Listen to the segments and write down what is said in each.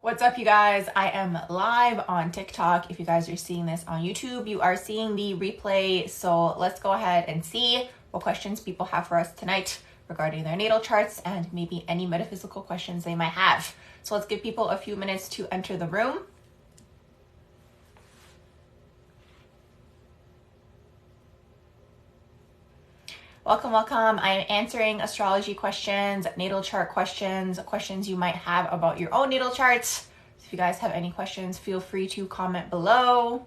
What's up, you guys? I am live on TikTok. If you guys are seeing this on YouTube, you are seeing the replay. So let's go ahead and see what questions people have for us tonight regarding their natal charts and maybe any metaphysical questions they might have. So let's give people a few minutes to enter the room. Welcome, welcome. I am answering astrology questions, natal chart questions, questions you might have about your own natal charts. So if you guys have any questions, feel free to comment below.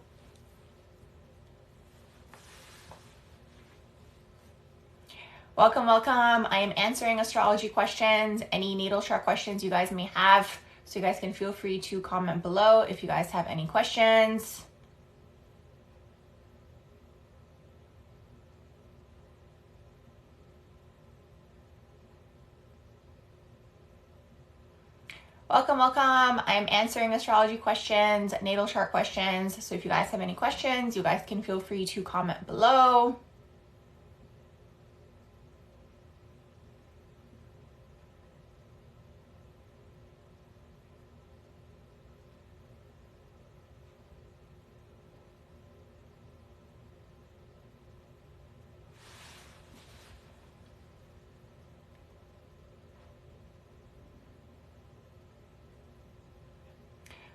Welcome, welcome. I am answering astrology questions, any natal chart questions you guys may have. So you guys can feel free to comment below if you guys have any questions. Welcome, welcome. I'm answering astrology questions, natal chart questions. So if you guys have any questions, you guys can feel free to comment below.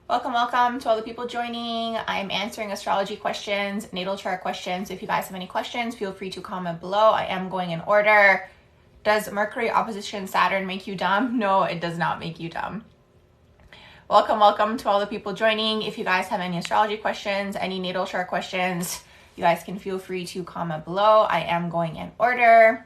Welcome, welcome to all the people joining. I'm answering astrology questions, natal chart questions. If you guys have any questions, feel free to comment below. I am going in order. Does Mercury opposition Saturn make you dumb? No, it does not make you dumb. Welcome, welcome to all the people joining. If you guys have any astrology questions, any natal chart questions, you guys can feel free to comment below. I am going in order.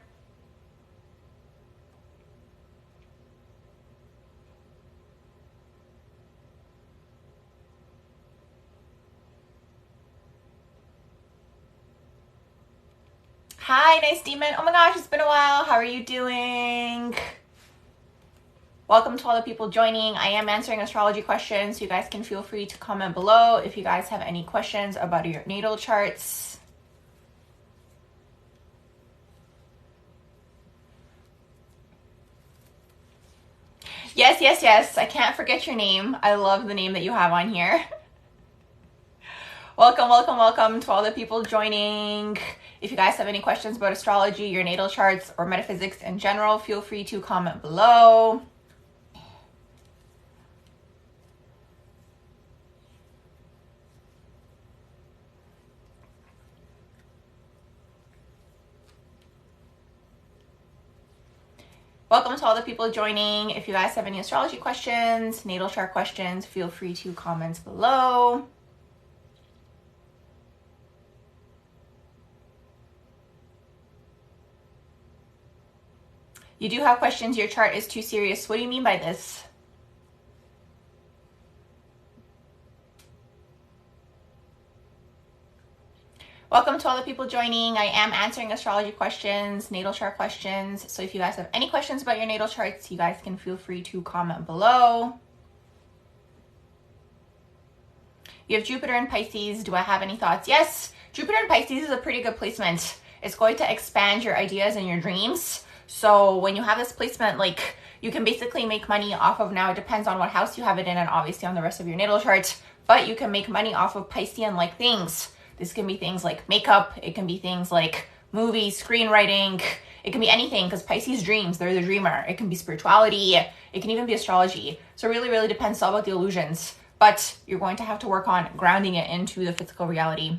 Hi, nice demon. Oh my gosh, it's been a while. How are you doing? Welcome to all the people joining. I am answering astrology questions, so you guys can feel free to comment below if you guys have any questions about your natal charts. Yes, yes, yes. I can't forget your name. I love the name that you have on here. Welcome, welcome, welcome to all the people joining. If you guys have any questions about astrology, your natal charts, or metaphysics in general, feel free to comment below. Welcome to all the people joining. If you guys have any astrology questions, natal chart questions, feel free to comment below. You do have questions, your chart is too serious. What do you mean by this? Welcome to all the people joining. I am answering astrology questions, natal chart questions. So if you guys have any questions about your natal charts, you guys can feel free to comment below. You have Jupiter in Pisces. Do I have any thoughts? Yes, Jupiter in Pisces is a pretty good placement. It's going to expand your ideas and your dreams. So when you have this placement, like, you can basically make money off of, now it depends on what house you have it in and obviously on the rest of your natal chart, but you can make money off of Piscean-like things. This can be things like makeup. It can be things like movies, screenwriting. It can be anything, because Pisces dreams. They're the dreamer. It can be spirituality. It can even be astrology. So it really, really depends all about the illusions. But you're going to have to work on grounding it into the physical reality.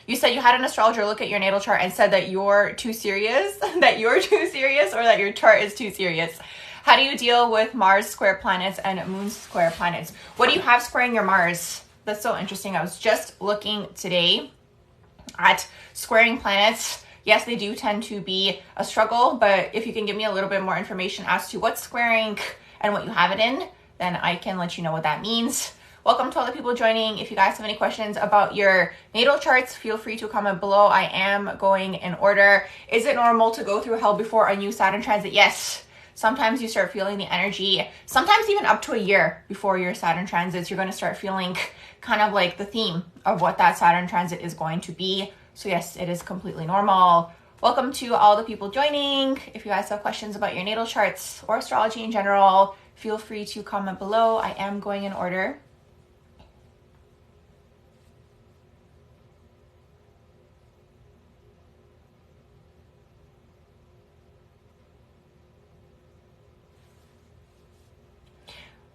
You said you had an astrologer look at your natal chart and said that you're too serious, that you're too serious, or that your chart is too serious. How do you deal with Mars square planets and Moon square planets? What do you have squaring your Mars? That's so interesting. I was just looking today at squaring planets. Yes, they do tend to be a struggle, but if you can give me a little bit more information as to what's squaring and what you have it in, then I can let you know what that means. Welcome to all the people joining. If you guys have any questions about your natal charts, feel free to comment below. I am going in order. Is it normal to go through hell before a new Saturn transit? Yes. Sometimes you start feeling the energy, sometimes even up to a year before your Saturn transits, you're going to start feeling kind of like the theme of what that Saturn transit is going to be. So yes, it is completely normal. Welcome to all the people joining. If you guys have questions about your natal charts or astrology in general, feel free to comment below. I am going in order.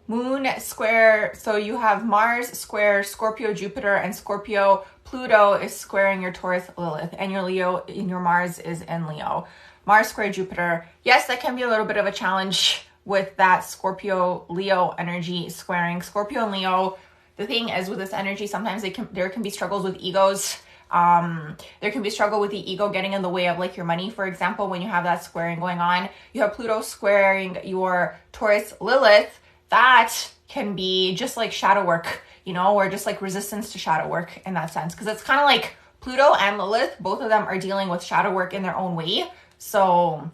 Moon square, so you have Mars square Scorpio Jupiter, and Scorpio Pluto is squaring your Taurus Lilith, and your Leo in your Mars is in Leo. Mars square Jupiter, yes, that can be a little bit of a challenge with that Scorpio Leo energy squaring. Scorpio and Leo, the thing is with this energy, sometimes there can be struggles with egos. There can be struggle with the ego getting in the way of like your money. For example, when you have that squaring going on, you have Pluto squaring your Taurus Lilith. That can be just like shadow work, you know, or just like resistance to shadow work in that sense. Because it's kind of like Pluto and Lilith, both of them are dealing with shadow work in their own way. So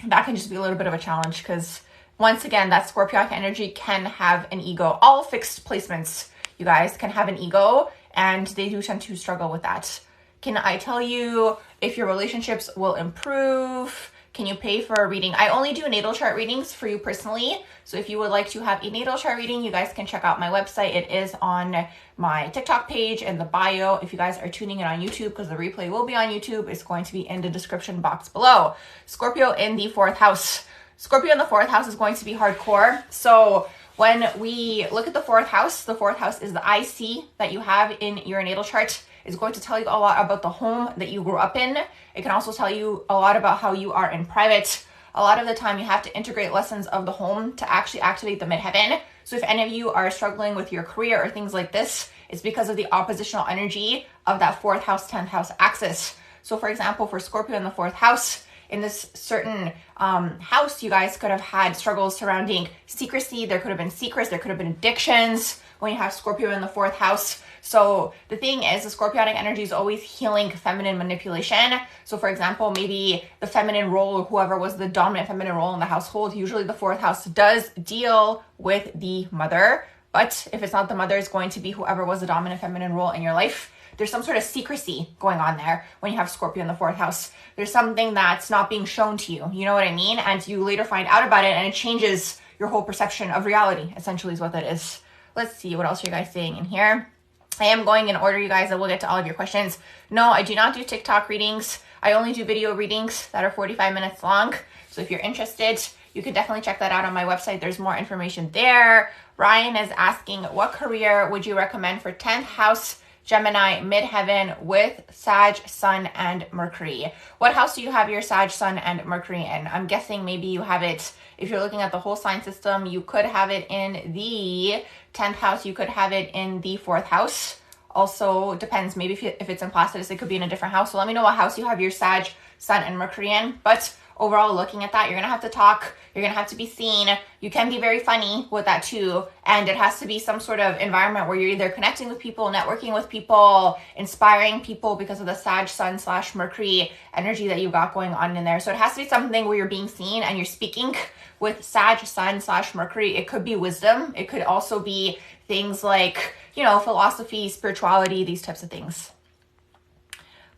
that can just be a little bit of a challenge because once again, that Scorpionic energy can have an ego. All fixed placements, you guys, can have an ego, and they do tend to struggle with that. Can I tell you if your relationships will improve? Can you pay for a reading? I only do natal chart readings for you personally. So if you would like to have a natal chart reading, you guys can check out my website. It is on my TikTok page in the bio. If you guys are tuning in on YouTube, because the replay will be on YouTube, it's going to be in the description box below. Scorpio in the 4th house. Scorpio in the 4th house is going to be hardcore. So when we look at the 4th house is the IC that you have in your natal chart. It's going to tell you a lot about the home that you grew up in. It can also tell you a lot about how you are in private. A lot of the time you have to integrate lessons of the home to actually activate the midheaven. So if any of you are struggling with your career or things like this, it's because of the oppositional energy of that 4th house, 10th house axis. So for example, for Scorpio in the 4th house, in this certain house, you guys could have had struggles surrounding secrecy. There could have been secrets. There could have been addictions when you have Scorpio in the 4th house. So the thing is, the Scorpionic energy is always healing feminine manipulation. So for example, maybe the feminine role or whoever was the dominant feminine role in the household, usually the 4th house does deal with the mother. But if it's not the mother, it's going to be whoever was the dominant feminine role in your life. There's some sort of secrecy going on there when you have Scorpio in the 4th house. There's something that's not being shown to you. You know what I mean? And you later find out about it and it changes your whole perception of reality, essentially is what that is. Let's see, what else are you guys saying in here? I am going in order, you guys. I will get to all of your questions. No, I do not do TikTok readings. I only do video readings that are 45 minutes long. So if you're interested, you can definitely check that out on my website. There's more information there. Ryan is asking, what career would you recommend for 10th house Gemini midheaven with Sag, Sun, and Mercury? What house do you have your Sag, Sun, and Mercury in? I'm guessing maybe you have it, if you're looking at the whole sign system, you could have it in the 10th house. You could have it in the 4th house. Also depends, maybe if it's in Placidus, it could be in a different house. So let me know what house you have your Sag, Sun, and Mercury in. But overall, looking at that, you're going to have to talk. You're going to have to be seen. You can be very funny with that too. And it has to be some sort of environment where you're either connecting with people, networking with people, inspiring people because of the Sag, Sun / Mercury energy that you got going on in there. So it has to be something where you're being seen and you're speaking with Sag, Sun / Mercury. It could be wisdom. It could also be things like, you know, philosophy, spirituality, these types of things.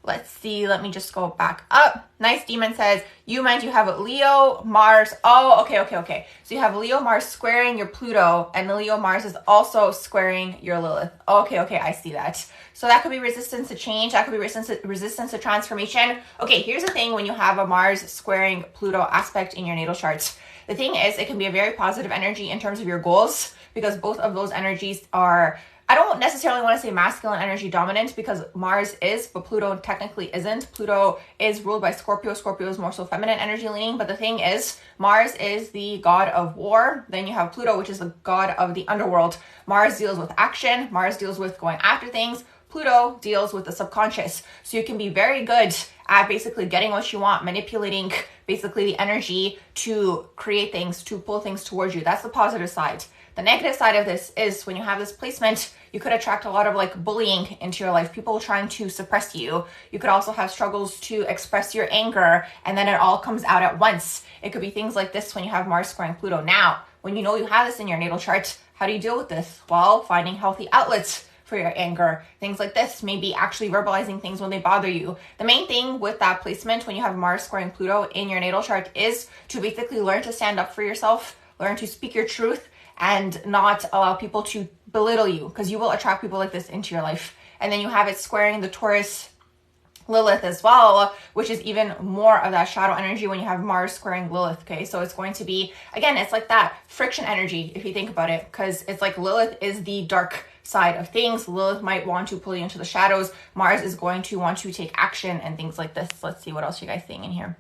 Let's see. Let me just go back up. Nice Demon says, you meant you have Leo, Mars. Oh, okay. So you have Leo, Mars squaring your Pluto, and Leo, Mars is also squaring your Lilith. Okay. I see that. So that could be resistance to change. That could be resistance to transformation. Okay, here's the thing when you have a Mars squaring Pluto aspect in your natal charts. The thing is, it can be a very positive energy in terms of your goals because both of those energies are, I don't necessarily want to say masculine energy dominant because Mars is, but Pluto technically isn't. Pluto is ruled by Scorpio. Scorpio is more so feminine energy leaning. But the thing is, Mars is the god of war. Then you have Pluto, which is the god of the underworld. Mars deals with action. Mars deals with going after things. Pluto deals with the subconscious. So you can be very good at basically getting what you want, manipulating basically the energy to create things, to pull things towards you. That's the positive side. The negative side of this is when you have this placement, you could attract a lot of like bullying into your life, people trying to suppress you. You could also have struggles to express your anger, and then it all comes out at once. It could be things like this when you have Mars squaring Pluto. Now, when you know you have this in your natal chart, how do you deal with this? Well, finding healthy outlets for your anger. Things like this, maybe actually verbalizing things when they bother you. The main thing with that placement when you have Mars squaring Pluto in your natal chart is to basically learn to stand up for yourself, learn to speak your truth and not allow people to belittle you, because you will attract people like this into your life. And then you have it squaring the Taurus Lilith as well, which is even more of that shadow energy when you have Mars squaring Lilith. Okay, so it's going to be, again, it's like that friction energy if you think about it, because it's like Lilith is the dark side of things. Lilith might want to pull you into the shadows. Mars is going to want to take action and things like this. Let's see what else you guys seeing in here.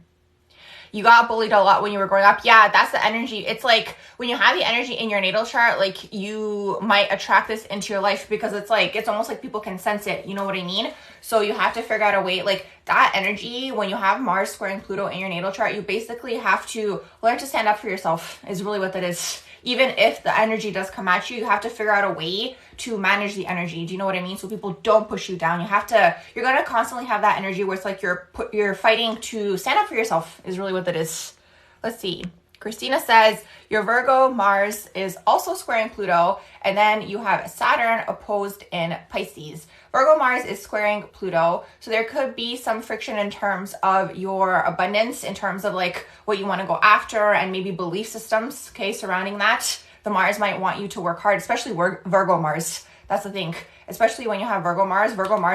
You got bullied a lot when you were growing up. Yeah, that's the energy. It's like when you have the energy in your natal chart, like you might attract this into your life, because it's like, it's almost like people can sense it. You know what I mean? So you have to figure out a way, like that energy, when you have Mars squaring Pluto in your natal chart, you basically have to learn to stand up for yourself is really what that is. Even if the energy does come at you, you have to figure out a way to manage the energy. Do you know what I mean? So people don't push you down. You're going to constantly have that energy where it's like you're fighting to stand up for yourself is really what that is. Let's see. Christina says, your Virgo Mars is also squaring Pluto, and then you have Saturn opposed in Pisces. Virgo Mars is squaring Pluto, so there could be some friction in terms of your abundance, in terms of like what you want to go after, and maybe belief systems, okay, surrounding that. The Mars might want you to work hard, especially Virgo Mars. That's the thing. Especially when you have Virgo Mars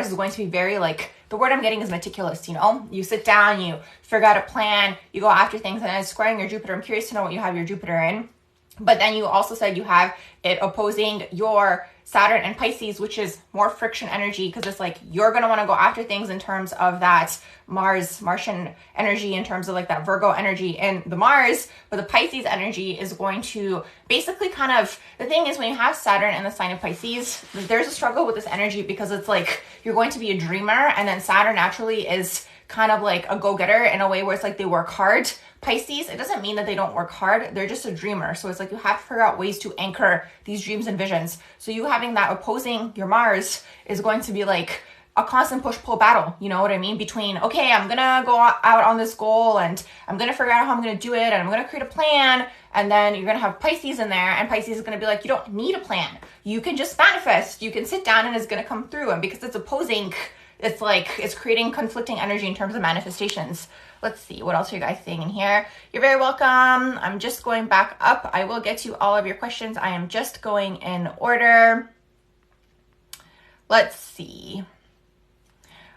is going to be very like, the word I'm getting is meticulous, you know? You sit down, you figure out a plan, you go after things, and it's squaring your Jupiter. I'm curious to know what you have your Jupiter in. But then you also said you have it opposing your Saturn and Pisces, which is more friction energy, because it's like you're going to want to go after things in terms of that Martian energy, in terms of like that Virgo energy and the Mars. But the Pisces energy is going to basically kind of, the thing is when you have Saturn in the sign of Pisces, there's a struggle with this energy, because it's like you're going to be a dreamer, and then Saturn naturally is kind of like a go-getter in a way where it's like they work hard. Pisces, it doesn't mean that they don't work hard. They're just a dreamer. So it's like you have to figure out ways to anchor these dreams and visions. So you having that opposing your Mars is going to be like a constant push-pull battle. You know what I mean? Between, okay, I'm going to go out on this goal, and I'm going to figure out how I'm going to do it, and I'm going to create a plan. And then you're going to have Pisces in there, and Pisces is going to be like, you don't need a plan. You can just manifest. You can sit down and it's going to come through. And because it's opposing, it's like, it's creating conflicting energy in terms of manifestations. Let's see, what else are you guys seeing in here? You're very welcome. I'm just going back up. I will get to all of your questions. I am just going in order. Let's see.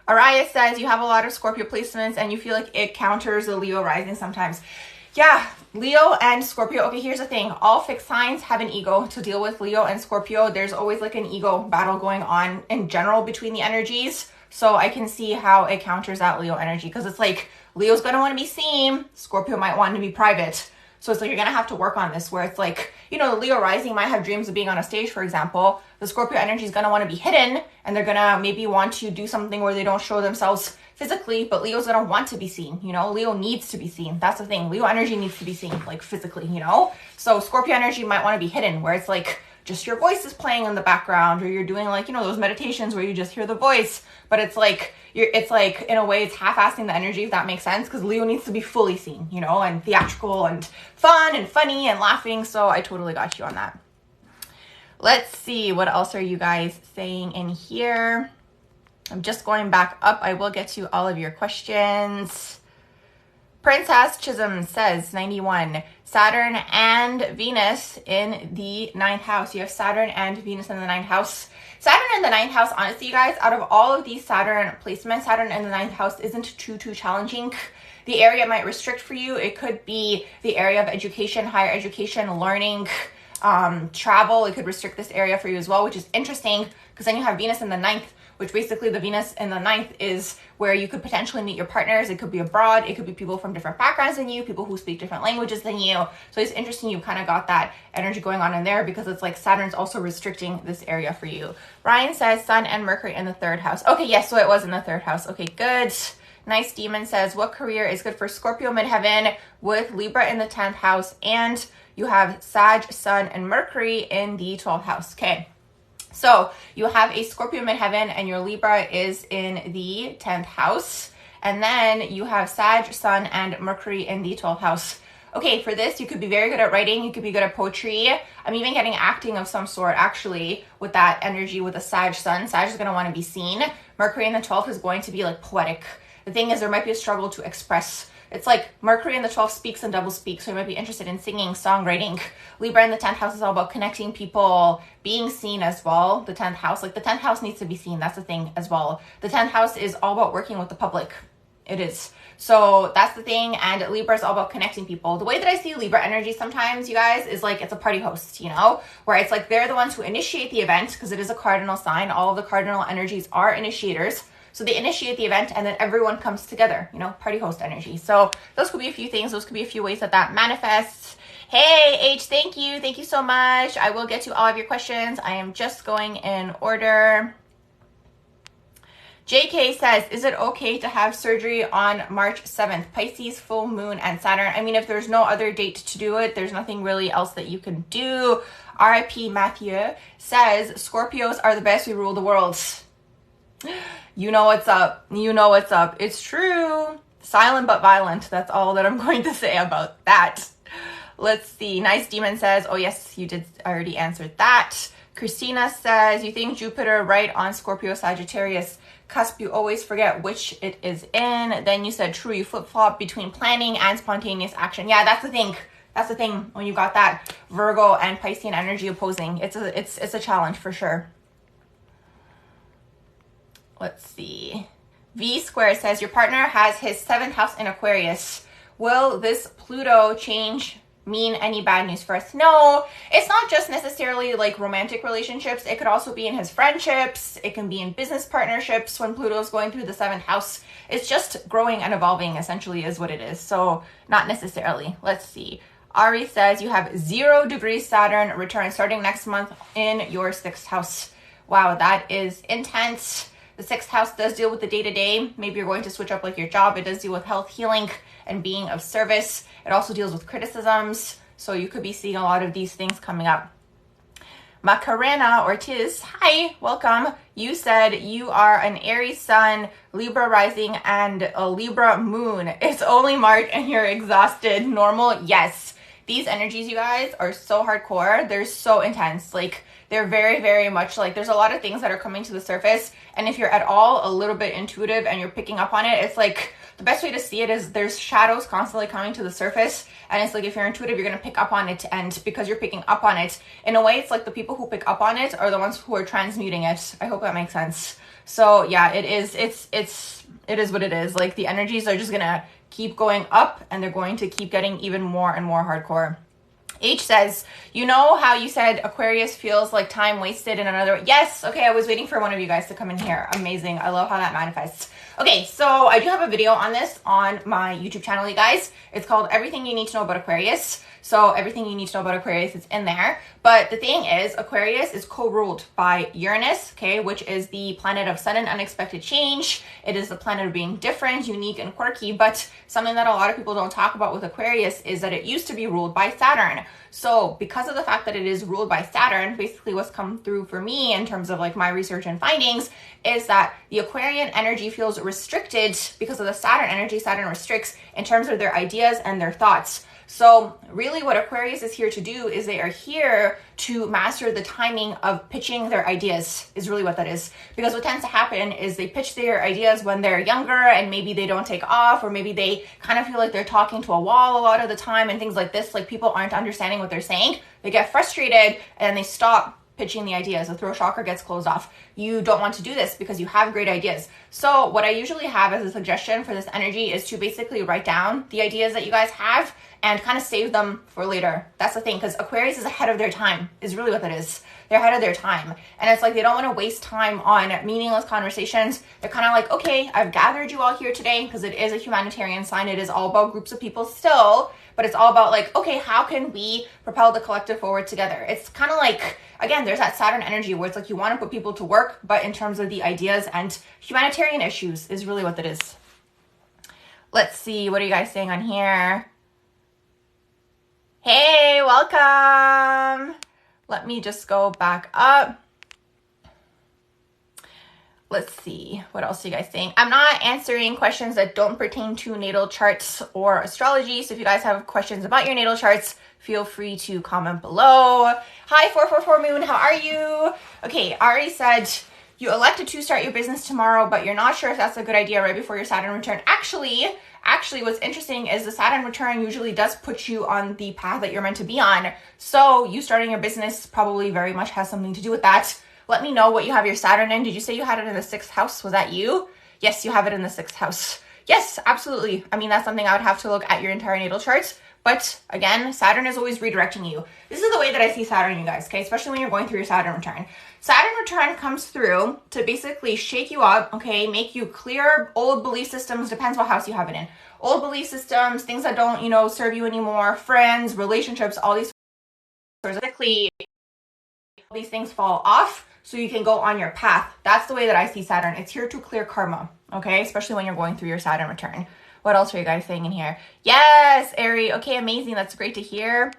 Araya says, you have a lot of Scorpio placements and you feel like it counters the Leo rising sometimes. Yeah, Leo and Scorpio. Okay, here's the thing. All fixed signs have an ego to deal with. Leo and Scorpio, there's always like an ego battle going on in general between the energies. So I can see how it counters that Leo energy, because it's like Leo's going to want to be seen. Scorpio might want to be private. So it's like you're going to have to work on this, where it's like, you know, the Leo rising might have dreams of being on a stage, for example. The Scorpio energy is going to want to be hidden, and they're going to maybe want to do something where they don't show themselves physically, but Leo's going to want to be seen, you know? Leo needs to be seen. That's the thing. Leo energy needs to be seen, like physically, you know? So Scorpio energy might want to be hidden, where it's like just your voice is playing in the background, or you're doing like, you know, those meditations where you just hear the voice, but it's like it's like in a way it's half-assing the energy, if that makes sense, because Leo needs to be fully seen, you know, and theatrical and fun and funny and laughing. So I totally got you on that. Let's see, what else are you guys saying in here? I'm just going back up. I will get to all of your questions. Princess Chisholm says 91, Saturn and Venus in the 9th house. You have Saturn and Venus in the 9th house. Saturn in the 9th house, honestly, you guys, out of all of these Saturn placements, Saturn in the 9th house isn't too challenging. The area might restrict for you. It could be the area of education, higher education, learning, travel. It could restrict this area for you as well, which is interesting, because then you have Venus in the 9th, which basically the Venus in the 9th is where you could potentially meet your partners. It could be abroad. It could be people from different backgrounds than you, people who speak different languages than you. So it's interesting you kind of got that energy going on in there, because it's like Saturn's also restricting this area for you. Ryan says Sun and Mercury in the 3rd house. Okay, yes, so it was in the 3rd house. Okay, good. Nice Demon says, what career is good for Scorpio midheaven with Libra in the 10th house, and you have Sag, Sun, and Mercury in the 12th house. Okay. So you have a Scorpio midheaven and your Libra is in the 10th house. And then you have Sag, Sun, and Mercury in the 12th house. Okay, for this, you could be very good at writing. You could be good at poetry. I'm even getting acting of some sort, actually, with that energy with the Sag Sun. Sag is going to want to be seen. Mercury in the 12th is going to be like poetic. The thing is, there might be a struggle to express It's like Mercury in the 12th speaks and double speaks, so you might be interested in singing, songwriting. Libra in the 10th house is all about connecting people, being seen as well. The 10th house, like the 10th house needs to be seen. That's the thing as well. The 10th house is all about working with the public. It is. So that's the thing. And Libra is all about connecting people. The way that I see Libra energy sometimes, you guys, is like it's a party host, you know, where it's like they're the ones who initiate the event because it is a cardinal sign. All of the cardinal energies are initiators. So they initiate the event and then everyone comes together, you know, party host energy. So those could be a few things. Those could be a few ways that that manifests. Hey, H, thank you. Thank you so much. I will get to all of your questions. I am just going in order. JK says, is it okay to have surgery on March 7th? Pisces, full moon, and Saturn. I mean, if there's no other date to do it, there's nothing really else that you can do. RIP Matthew says, Scorpios are the best. We rule the world. You know what's up. You know what's up. It's true. Silent but violent. That's all that I'm going to say about that. Let's see. Nice Demon says, oh yes, you did already answered that. Christina says, you think Jupiter right on Scorpio Sagittarius cusp, you always forget which it is in. Then you said true, you flip-flop between planning and spontaneous action. Yeah, that's the thing. That's the thing when you got that Virgo and Piscean energy opposing. It's a challenge for sure. Let's see. V Square says, your partner has his 7th house in Aquarius. Will this Pluto change mean any bad news for us? No, it's not just necessarily like romantic relationships. It could also be in his friendships. It can be in business partnerships when Pluto's going through the 7th house. It's just growing and evolving essentially is what it is. So not necessarily. Let's see. Ari says you have 0 degrees Saturn return starting next month in your 6th house. Wow, that is intense. The 6th house does deal with the day-to-day. Maybe you're going to switch up like your job. It does deal with health, healing, and being of service. It also deals with criticisms. So you could be seeing a lot of these things coming up. Macarena Ortiz, hi, welcome. You said you are an Aries sun, Libra rising, and a Libra moon. It's only March and you're exhausted. Normal? Yes. These energies, you guys, are so hardcore. They're so intense. Like, they're very, very much like, there's a lot of things that are coming to the surface. And if you're at all a little bit intuitive and you're picking up on it, it's like, the best way to see it is there's shadows constantly coming to the surface. And it's like, if you're intuitive, you're going to pick up on it. And because you're picking up on it, in a way, it's like the people who pick up on it are the ones who are transmuting it. I hope that makes sense. So yeah, it is what it is. Like, the energies are just going to keep going up and they're going to keep getting even more and more hardcore. H says, you know how you said Aquarius feels like time wasted in another way? Yes. Okay. I was waiting for one of you guys to come in here. Amazing. I love how that manifests. Okay. So I do have a video on this on my YouTube channel, you guys. It's called Everything You Need to Know About Aquarius. So everything you need to know about Aquarius is in there. But the thing is, Aquarius is co-ruled by Uranus, okay, which is the planet of sudden unexpected change. It is the planet of being different, unique, and quirky. But something that a lot of people don't talk about with Aquarius is that it used to be ruled by Saturn. So because of the fact that it is ruled by Saturn, basically what's come through for me in terms of like my research and findings is that the Aquarian energy feels restricted because of the Saturn energy. Saturn restricts in terms of their ideas and their thoughts. So really what Aquarius is here to do is they are here to master the timing of pitching their ideas is really what that is. Because what tends to happen is they pitch their ideas when they're younger and maybe they don't take off, or maybe they kind of feel like they're talking to a wall a lot of the time and things like this. Like, people aren't understanding what they're saying. They get frustrated and they stop pitching the ideas. The throat chakra gets closed off. You don't want to do this because you have great ideas. So what I usually have as a suggestion for this energy is to basically write down the ideas that you guys have and kind of save them for later. That's the thing, because Aquarius is ahead of their time, is really what that is. They're ahead of their time. And it's like they don't want to waste time on meaningless conversations. They're kind of like, okay, I've gathered you all here today because it is a humanitarian sign. It is all about groups of people still, but it's all about like, okay, how can we propel the collective forward together? It's kind of like, again, there's that Saturn energy where it's like you want to put people to work, but in terms of the ideas and humanitarian issues is really what that is. Let's see, what are you guys saying on here? Hey, welcome. Let me just go back up. Let's see, what else are you guys saying? I'm not answering questions that don't pertain to natal charts or astrology. So if you guys have questions about your natal charts, feel free to comment below. Hi, 444 Moon, how are you? Okay, Ari said, you elected to start your business tomorrow, but you're not sure if that's a good idea right before your Saturn return. Actually, actually what's interesting is the Saturn return usually does put you on the path that you're meant to be on. So you starting your business probably very much has something to do with that. Let me know what you have your Saturn in. Did you say you had it in the 6th house? Was that you? Yes, you have it in the 6th house. Yes, absolutely. I mean, that's something I would have to look at your entire natal chart. But again, Saturn is always redirecting you. This is the way that I see Saturn, you guys, okay? Especially when you're going through your Saturn return. Saturn return comes through to basically shake you up, okay? Make you clear old belief systems, depends what house you have it in. Old belief systems, things that don't, serve you anymore, friends, relationships, all these basically these things fall off so you can go on your path. That's the way that I see Saturn. It's here to clear karma, okay? Especially when you're going through your Saturn return. What else are you guys saying in here? Yes, Aries. Okay, amazing. That's great to hear.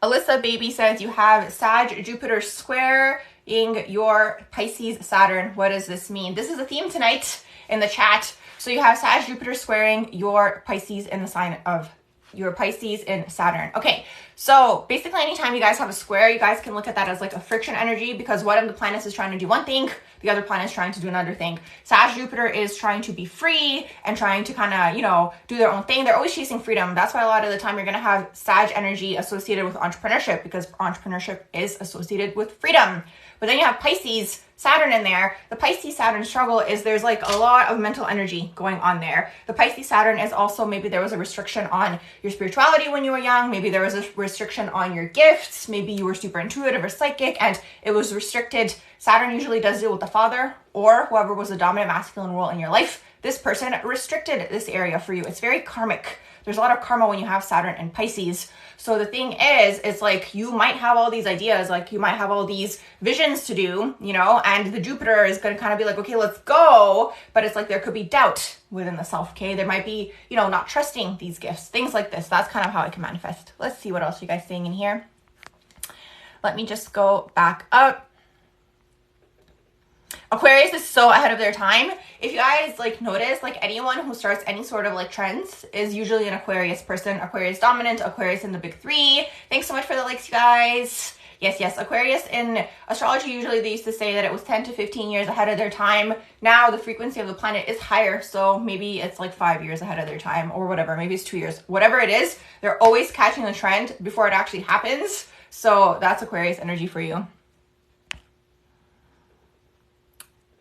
Alyssa Baby says you have Sag Jupiter squaring your Pisces Saturn. What does this mean? This is a theme tonight in the chat. So you have Sag Jupiter squaring your Pisces in the sign of your Pisces in Saturn. Okay, so basically anytime you guys have a square, you guys can look at that as like a friction energy, because one of the planets is trying to do one thing, the other planet is trying to do another thing. Sag Jupiter is trying to be free and trying to kind of, do their own thing. They're always chasing freedom. That's why a lot of the time you're going to have Sag energy associated with entrepreneurship, because entrepreneurship is associated with freedom. But then you have Pisces Saturn in there. The Pisces Saturn struggle is there's like a lot of mental energy going on there. The Pisces Saturn is also, maybe there was a restriction on your spirituality when you were young. Maybe there was a restriction on your gifts. Maybe you were super intuitive or psychic and it was restricted. Saturn usually does deal with the father or whoever was the dominant masculine role in your life. This person restricted this area for you. It's very karmic. There's a lot of karma when you have Saturn and Pisces. So the thing is, it's like you might have all these ideas, like you might have all these visions to do, and the Jupiter is going to kind of be like, okay, let's go. But it's like there could be doubt within the self, okay? There might be, not trusting these gifts, things like this. That's kind of how it can manifest. Let's see what else you guys saying in here. Let me just go back up. Aquarius is so ahead of their time. If you guys notice, anyone who starts any sort of trends is usually an Aquarius person. Aquarius dominant, Aquarius in the big 3. Thanks so much for the likes, you guys. Yes, Aquarius in astrology, usually they used to say that it was 10 to 15 years ahead of their time. Now the frequency of the planet is higher, so maybe it's 5 years ahead of their time or whatever. Maybe it's 2 years. Whatever it is, they're always catching the trend before it actually happens. So that's Aquarius energy for you.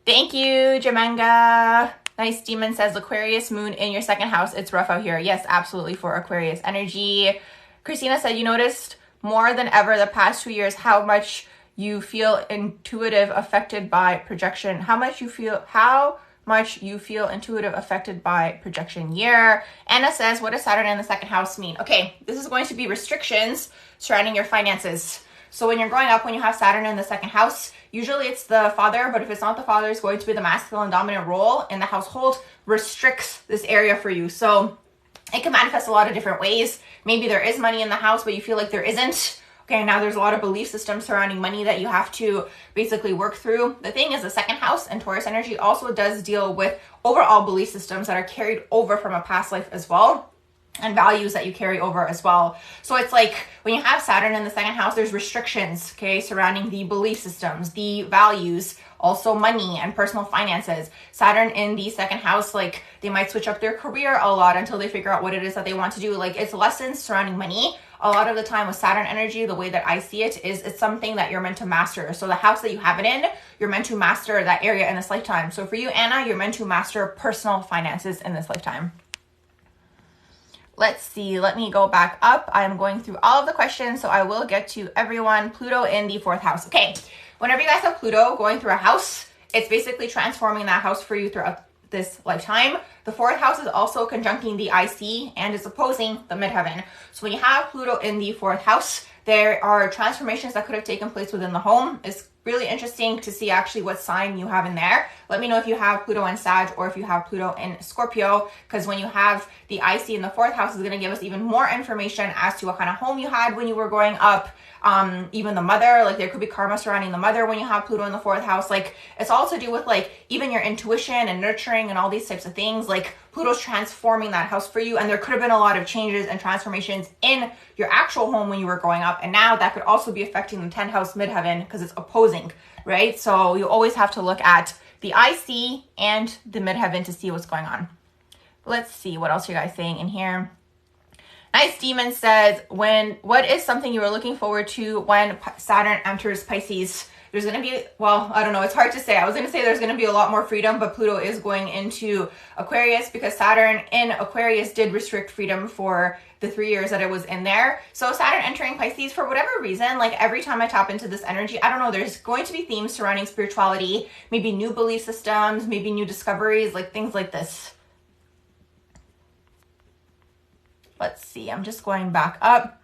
Thank you, Jamanga. Nice Demon says Aquarius moon in your 2nd house. It's rough out here. Yes, absolutely for Aquarius energy. Christina said you noticed more than ever the past 2 years how much you feel intuitive affected by projection. How much you feel intuitive affected by projection year. Anna says, what does Saturn in the 2nd house mean? Okay, this is going to be restrictions surrounding your finances. So when you're growing up, when you have Saturn in the 2nd house, usually it's the father, but if it's not the father, it's going to be the masculine dominant role in the household restricts this area for you. So it can manifest a lot of different ways. Maybe there is money in the house, but you feel like there isn't. Okay, now there's a lot of belief systems surrounding money that you have to basically work through. The thing is the 2nd house and Taurus energy also does deal with overall belief systems that are carried over from a past life as well, and values that you carry over as well. So it's when you have Saturn in the 2nd house, there's restrictions, okay, surrounding the belief systems, the values, also money and personal finances. Saturn in the 2nd house, they might switch up their career a lot until they figure out what it is that they want to do. It's lessons surrounding money. A lot of the time with Saturn energy, the way that I see it is it's something that you're meant to master. So the house that you have it in, you're meant to master that area in this lifetime. So for you, Anna, you're meant to master personal finances in this lifetime. Let's see. Let me go back up. I'm going through all of the questions, so I will get to everyone. Pluto in the 4th house. Okay. Whenever you guys have Pluto going through a house, it's basically transforming that house for you throughout this lifetime. The 4th house is also conjuncting the IC and is opposing the midheaven. So when you have Pluto in the 4th house, there are transformations that could have taken place within the home. It's really interesting to see actually what sign you have in there. Let me know if you have Pluto in Sag or if you have Pluto in Scorpio, because when you have the IC in the 4th house, is going to give us even more information as to what kind of home you had when you were growing up. Even the mother, there could be karma surrounding the mother when you have Pluto in the 4th house. It's all to do with even your intuition and nurturing and all these types of things. Pluto's transforming that house for you, and there could have been a lot of changes and transformations in your actual home when you were growing up, and now that could also be affecting the 10th house midheaven because it's opposing, right? So you always have to look at the IC and the midheaven to see what's going on. Let's see what else you guys saying in here. Nice Demon says, what is something you were looking forward to when Saturn enters Pisces? There's going to be, well, I don't know. It's hard to say. I was going to say there's going to be a lot more freedom, but Pluto is going into Aquarius because Saturn in Aquarius did restrict freedom for the 3 years that it was in there. So Saturn entering Pisces, for whatever reason, like every time I tap into this energy, I don't know, there's going to be themes surrounding spirituality, maybe new belief systems, maybe new discoveries, like things like this. Let's see. I'm just going back up.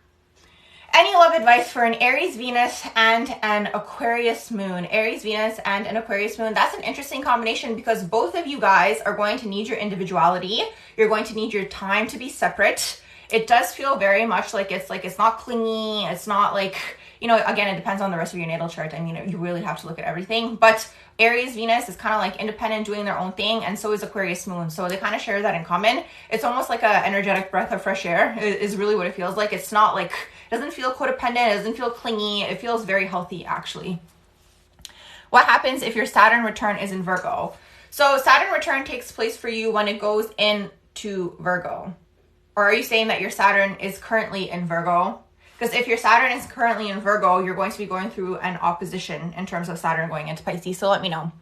Any love advice for an Aries Venus and an Aquarius moon? Aries Venus and an Aquarius moon. That's an interesting combination because both of you guys are going to need your individuality. You're going to need your time to be separate. It does feel very much like it's not clingy. It's not like, you know, again, it depends on the rest of your natal chart. I mean, you really have to look at everything. But Aries Venus is kind of like independent, doing their own thing, and so is Aquarius moon. So they kind of share that in common. It's almost like an energetic breath of fresh air is really what it feels like. It's not like, it doesn't feel codependent, it doesn't feel clingy. It feels very healthy, actually. What happens if your Saturn return is in Virgo? So Saturn return takes place for you when it goes into Virgo. Or are you saying that your Saturn is currently in Virgo? Because if your Saturn is currently in Virgo, you're going to be going through an opposition in terms of Saturn going into Pisces. So let me know.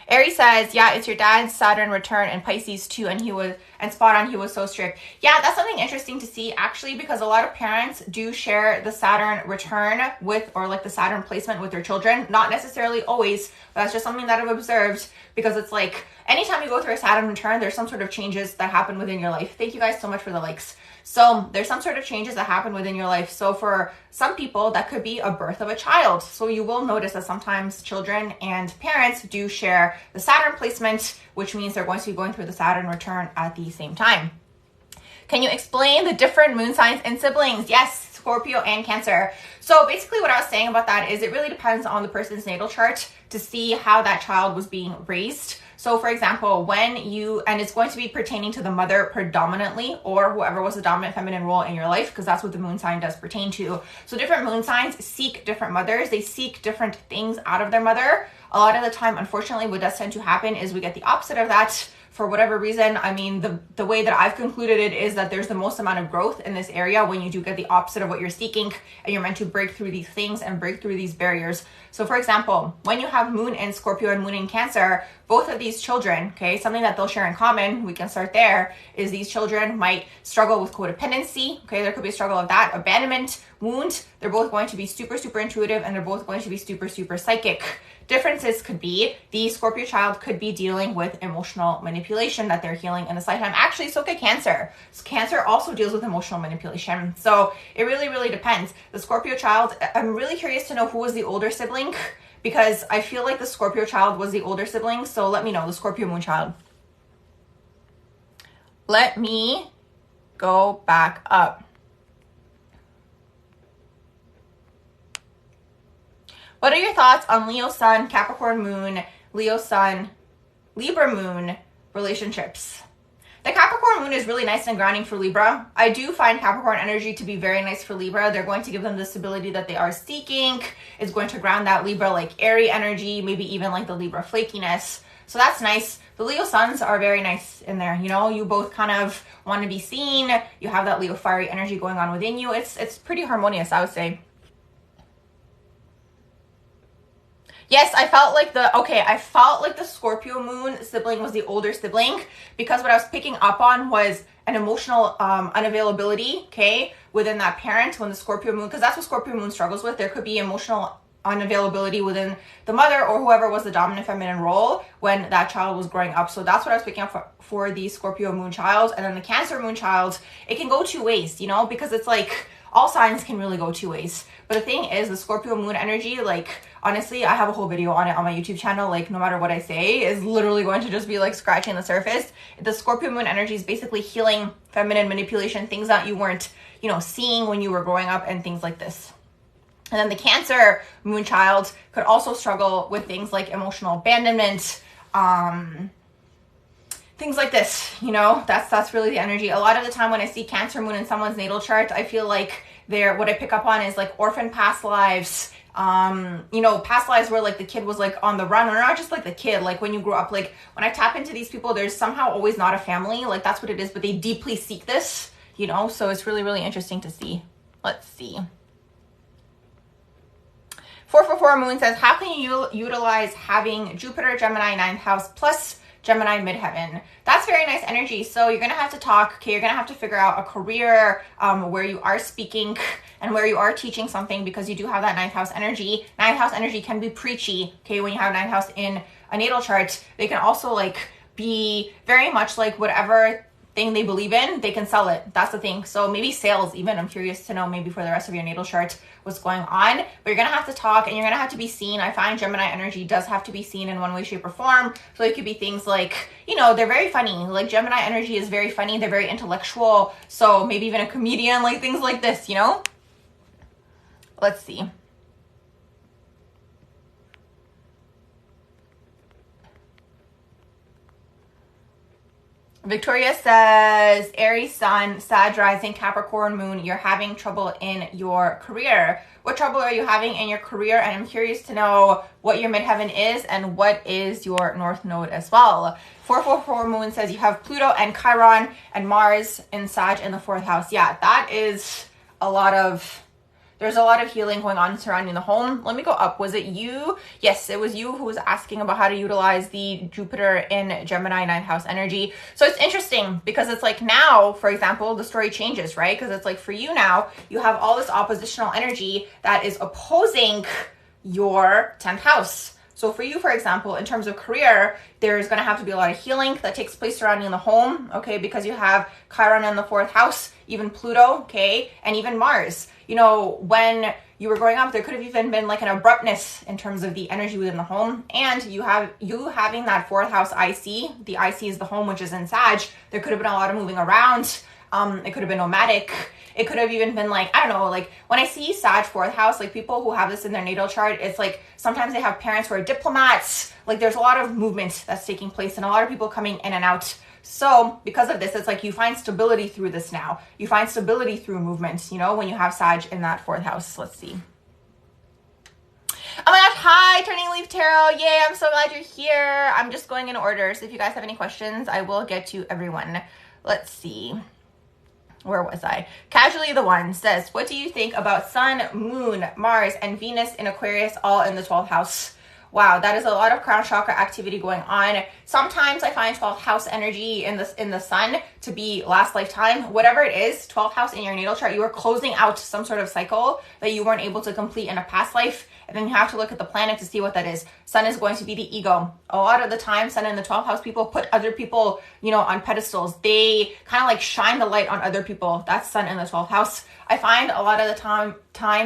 Aries says, yeah, it's your dad's Saturn return in Pisces too. And spot on, he was so strict. Yeah, that's something interesting to see actually, because a lot of parents do share the Saturn return with, or like the Saturn placement with their children. Not necessarily always, but that's just something that I've observed, because it's like anytime you go through a Saturn return, there's some sort of changes that happen within your life. Thank you guys so much for the likes. So there's some sort of changes that happen within your life. So for some people, that could be a birth of a child. So you will notice that sometimes children and parents do share the Saturn placement, which means they're going to be going through the Saturn return at the same time. Can you explain the different moon signs and siblings? Yes, Scorpio and Cancer. So basically what I was saying about that is it really depends on the person's natal chart to see how that child was being raised. So for example, and it's going to be pertaining to the mother predominantly, or whoever was the dominant feminine role in your life, because that's what the moon sign does pertain to. So different moon signs seek different mothers. They seek different things out of their mother. A lot of the time, unfortunately, what does tend to happen is we get the opposite of that. For whatever reason, I mean, the way that I've concluded it is that there's the most amount of growth in this area when you do get the opposite of what you're seeking, and you're meant to break through these things and break through these barriers. So for example, when you have moon in Scorpio and moon in Cancer, both of these children, okay, something that they'll share in common, we can start there, is these children might struggle with codependency, okay, there could be a struggle of that, abandonment, wound. They're both going to be super, super intuitive, and they're both going to be super, super psychic. Differences could be the Scorpio child could be dealing with emotional manipulation that they're healing in this lifetime. Actually, so could Cancer. Cancer also deals with emotional manipulation. So it really, really depends. The Scorpio child, I'm really curious to know who was the older sibling, because I feel like the Scorpio child was the older sibling. So let me know, the Scorpio moon child. Let me go back up. What are your thoughts on Leo Sun, Capricorn Moon, Leo Sun, Libra Moon relationships? The Capricorn Moon is really nice and grounding for Libra. I do find Capricorn energy to be very nice for Libra. They're going to give them the stability that they are seeking. It's going to ground that Libra like airy energy, maybe even like the Libra flakiness. So that's nice. The Leo Suns are very nice in there. You know, you both kind of want to be seen. You have that Leo fiery energy going on within you. It's pretty harmonious, I would say. Yes, I felt like the Scorpio moon sibling was the older sibling, because what I was picking up on was an emotional unavailability, okay, within that parent when the Scorpio moon, because that's what Scorpio moon struggles with. There could be emotional unavailability within the mother or whoever was the dominant feminine role when that child was growing up. So that's what I was picking up for the Scorpio moon child. And then the Cancer moon child, it can go two ways, you know, because it's like all signs can really go two ways. But the thing is, the Scorpio moon energy, like, honestly, I have a whole video on it on my YouTube channel. Like, no matter what I say is literally going to just be like scratching the surface. The Scorpio moon energy is basically healing feminine manipulation, things that you weren't, you know, seeing when you were growing up and things like this. And then the Cancer moon child could also struggle with things like emotional abandonment, things like this, you know, that's really the energy. A lot of the time when I see Cancer moon in someone's natal chart, I feel like what I pick up on is like orphan past lives, You know, past lives where like the kid was like on the run, or not just like the kid, like when you grow up, like when I tap into these people, there's somehow always not a family, like that's what it is, but they deeply seek this, you know, so it's really, really interesting to see. Let's see. 444 Moon says, how can you utilize having Jupiter, Gemini, 9th house plus Gemini midheaven? That's very nice energy. So you're going to have to talk, okay? You're going to have to figure out a career where you are speaking and where you are teaching something, because you do have that 9th house energy. 9th house energy can be preachy, okay? When you have 9th house in a natal chart, they can also like be very much like whatever thing they believe in, they can sell it. That's the thing. So maybe sales even. I'm curious to know maybe for the rest of your natal chart what's going on. But you're going to have to talk and you're going to have to be seen. I find Gemini energy does have to be seen in one way, shape, or form. So it could be things like, you know, they're very funny. Like Gemini energy is very funny. They're very intellectual. So maybe even a comedian, like things like this, you know? Let's see. Victoria says, Aries sun, Sag rising, Capricorn moon, you're having trouble in your career. What trouble are you having in your career? And I'm curious to know what your midheaven is and what is your north node as well. 444 moon says you have Pluto and Chiron and Mars in Sag in the 4th house. Yeah, that is a lot of... There's a lot of healing going on surrounding the home. Let me go up. Was it you? Yes, it was you who was asking about how to utilize the Jupiter in Gemini 9th house energy. So it's interesting because it's like now, for example, the story changes, right? Because it's like for you now, you have all this oppositional energy that is opposing your 10th house. So for you, for example, in terms of career, there's going to have to be a lot of healing that takes place surrounding the home, okay? Because you have Chiron in the 4th house, even Pluto, okay? And even Mars. You know, when you were growing up, there could have even been like an abruptness in terms of the energy within the home. And you having that 4th house IC, the IC is the home, which is in Sag. There could have been a lot of moving around. It could have been nomadic. It could have even been like, I don't know, like when I see Sag 4th house, like people who have this in their natal chart, it's like sometimes they have parents who are diplomats. Like there's a lot of movement that's taking place and a lot of people coming in and out. So because of this, it's like you find stability through this now. You find stability through movement, you know, when you have Sag in that 4th house. Let's see. Oh my gosh, hi, Turning Leaf Tarot. Yay, I'm so glad you're here. I'm just going in order. So if you guys have any questions, I will get to everyone. Let's see. Where was I? Casually the One says, what do you think about Sun, Moon, Mars, and Venus in Aquarius all in the 12th house? Wow, that is a lot of crown chakra activity going on. Sometimes I find 12th house energy in the sun to be last lifetime. Whatever it is, 12th house in your natal chart, you are closing out some sort of cycle that you weren't able to complete in a past life. And then you have to look at the planet to see what that is. Sun is going to be the ego. A lot of the time, Sun in the 12th house people put other people, you know, on pedestals. They kind of like shine the light on other people. That's Sun in the 12th house. I find a lot of the time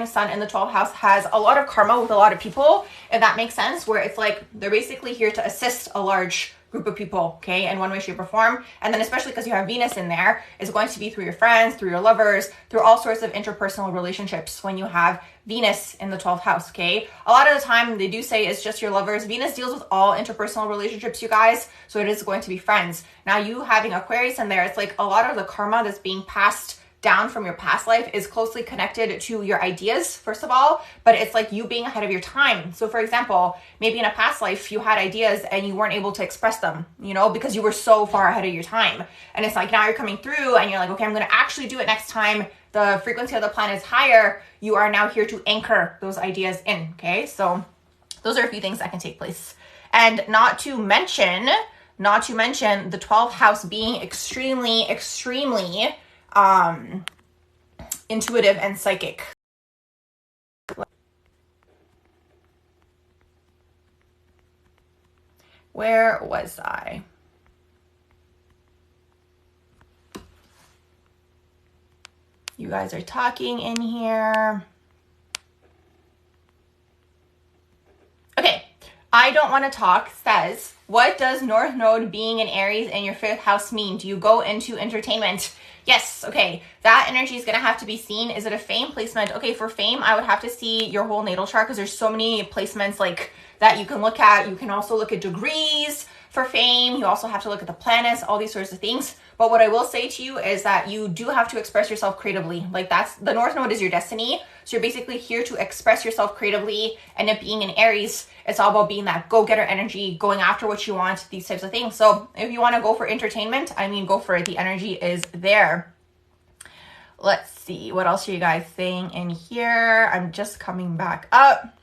Sun in the 12th house has a lot of karma with a lot of people, if that makes sense, where it's like they're basically here to assist a large group of people, okay, in one way, shape, or form. And then especially because you have Venus in there, it's going to be through your friends, through your lovers, through all sorts of interpersonal relationships when you have Venus in the 12th house, okay? A lot of the time they do say it's just your lovers. Venus deals with all interpersonal relationships, you guys, so it is going to be friends. Now you having Aquarius in there, it's like a lot of the karma that's being passed down from your past life is closely connected to your ideas, first of all, but it's like you being ahead of your time. So for example, maybe in a past life, you had ideas and you weren't able to express them, you know, because you were so far ahead of your time. And it's like now you're coming through and you're like, okay, I'm going to actually do it next time. The frequency of the planet is higher. You are now here to anchor those ideas in, okay? So those are a few things that can take place. And not to mention the 12th house being extremely intuitive and psychic. Where was I? You guys are talking in here. Okay, I don't want to talk says, what does North Node being in Aries in your 5th house mean? Do you go into entertainment? Yes, okay, that energy is going to have to be seen. Is it a fame placement? Okay, for fame, I would have to see your whole natal chart because there's so many placements like that you can look at. You can also look at degrees for fame. You also have to look at the planets, all these sorts of things. But what I will say to you is that you do have to express yourself creatively. Like that's, the North Node is your destiny. So you're basically here to express yourself creatively. And it being in Aries, it's all about being that go-getter energy, going after what you want, these types of things. So if you want to go for entertainment, I mean, go for it. The energy is there. Let's see. What else are you guys saying in here? I'm just coming back up.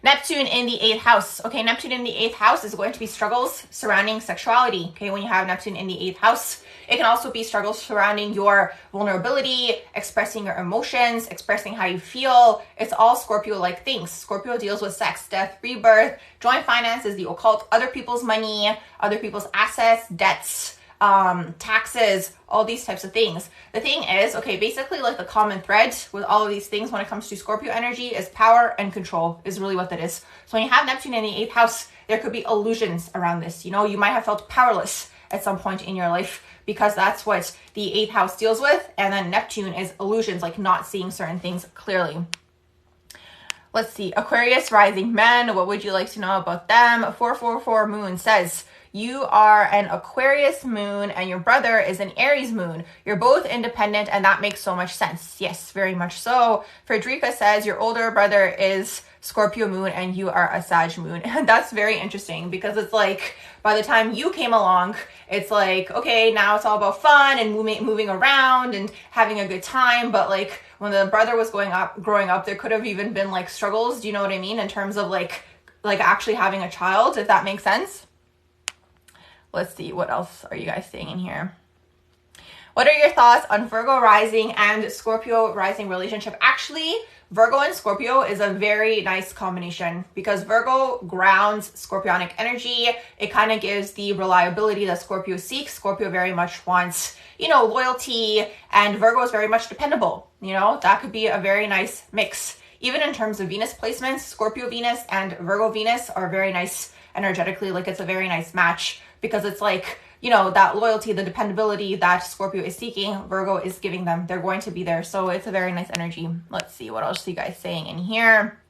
Neptune in the 8th house. Okay, Neptune in the 8th house is going to be struggles surrounding sexuality. Okay, when you have Neptune in the 8th house, it can also be struggles surrounding your vulnerability, expressing your emotions, expressing how you feel. It's all Scorpio-like things. Scorpio deals with sex, death, rebirth, joint finances, the occult, other people's money, other people's assets, debts, taxes, all these types of things. The thing is, okay, basically like the common thread with all of these things when it comes to Scorpio energy is power and control is really what that is. So when you have Neptune in the 8th house, there could be illusions around this. You know, you might have felt powerless at some point in your life because that's what the 8th house deals with. And then Neptune is illusions, like not seeing certain things clearly. Let's see. Aquarius rising men. What would you like to know about them? 444 moon says, you are an Aquarius moon and your brother is an Aries moon. You're both independent and that makes so much sense. Yes, very much so. Frederica says your older brother is Scorpio moon and you are a Sag moon. And that's very interesting because it's like by the time you came along, it's like, okay, now it's all about fun and moving around and having a good time. But like when the brother was growing up, there could have even been like struggles. Do you know what I mean? In terms of like actually having a child, if that makes sense. Let's see, what else are you guys saying in here? What are your thoughts on Virgo rising and Scorpio rising relationship? Actually, Virgo and Scorpio is a very nice combination because Virgo grounds Scorpionic energy. It kind of gives the reliability that Scorpio seeks. Scorpio very much wants, you know, loyalty, and Virgo is very much dependable. You know, that could be a very nice mix. Even in terms of Venus placements, Scorpio Venus and Virgo Venus are very nice energetically. Like it's a very nice match. Because it's like, you know, that loyalty, the dependability that Scorpio is seeking, Virgo is giving them. They're going to be there. So it's a very nice energy. Let's see, what else are you guys saying in here?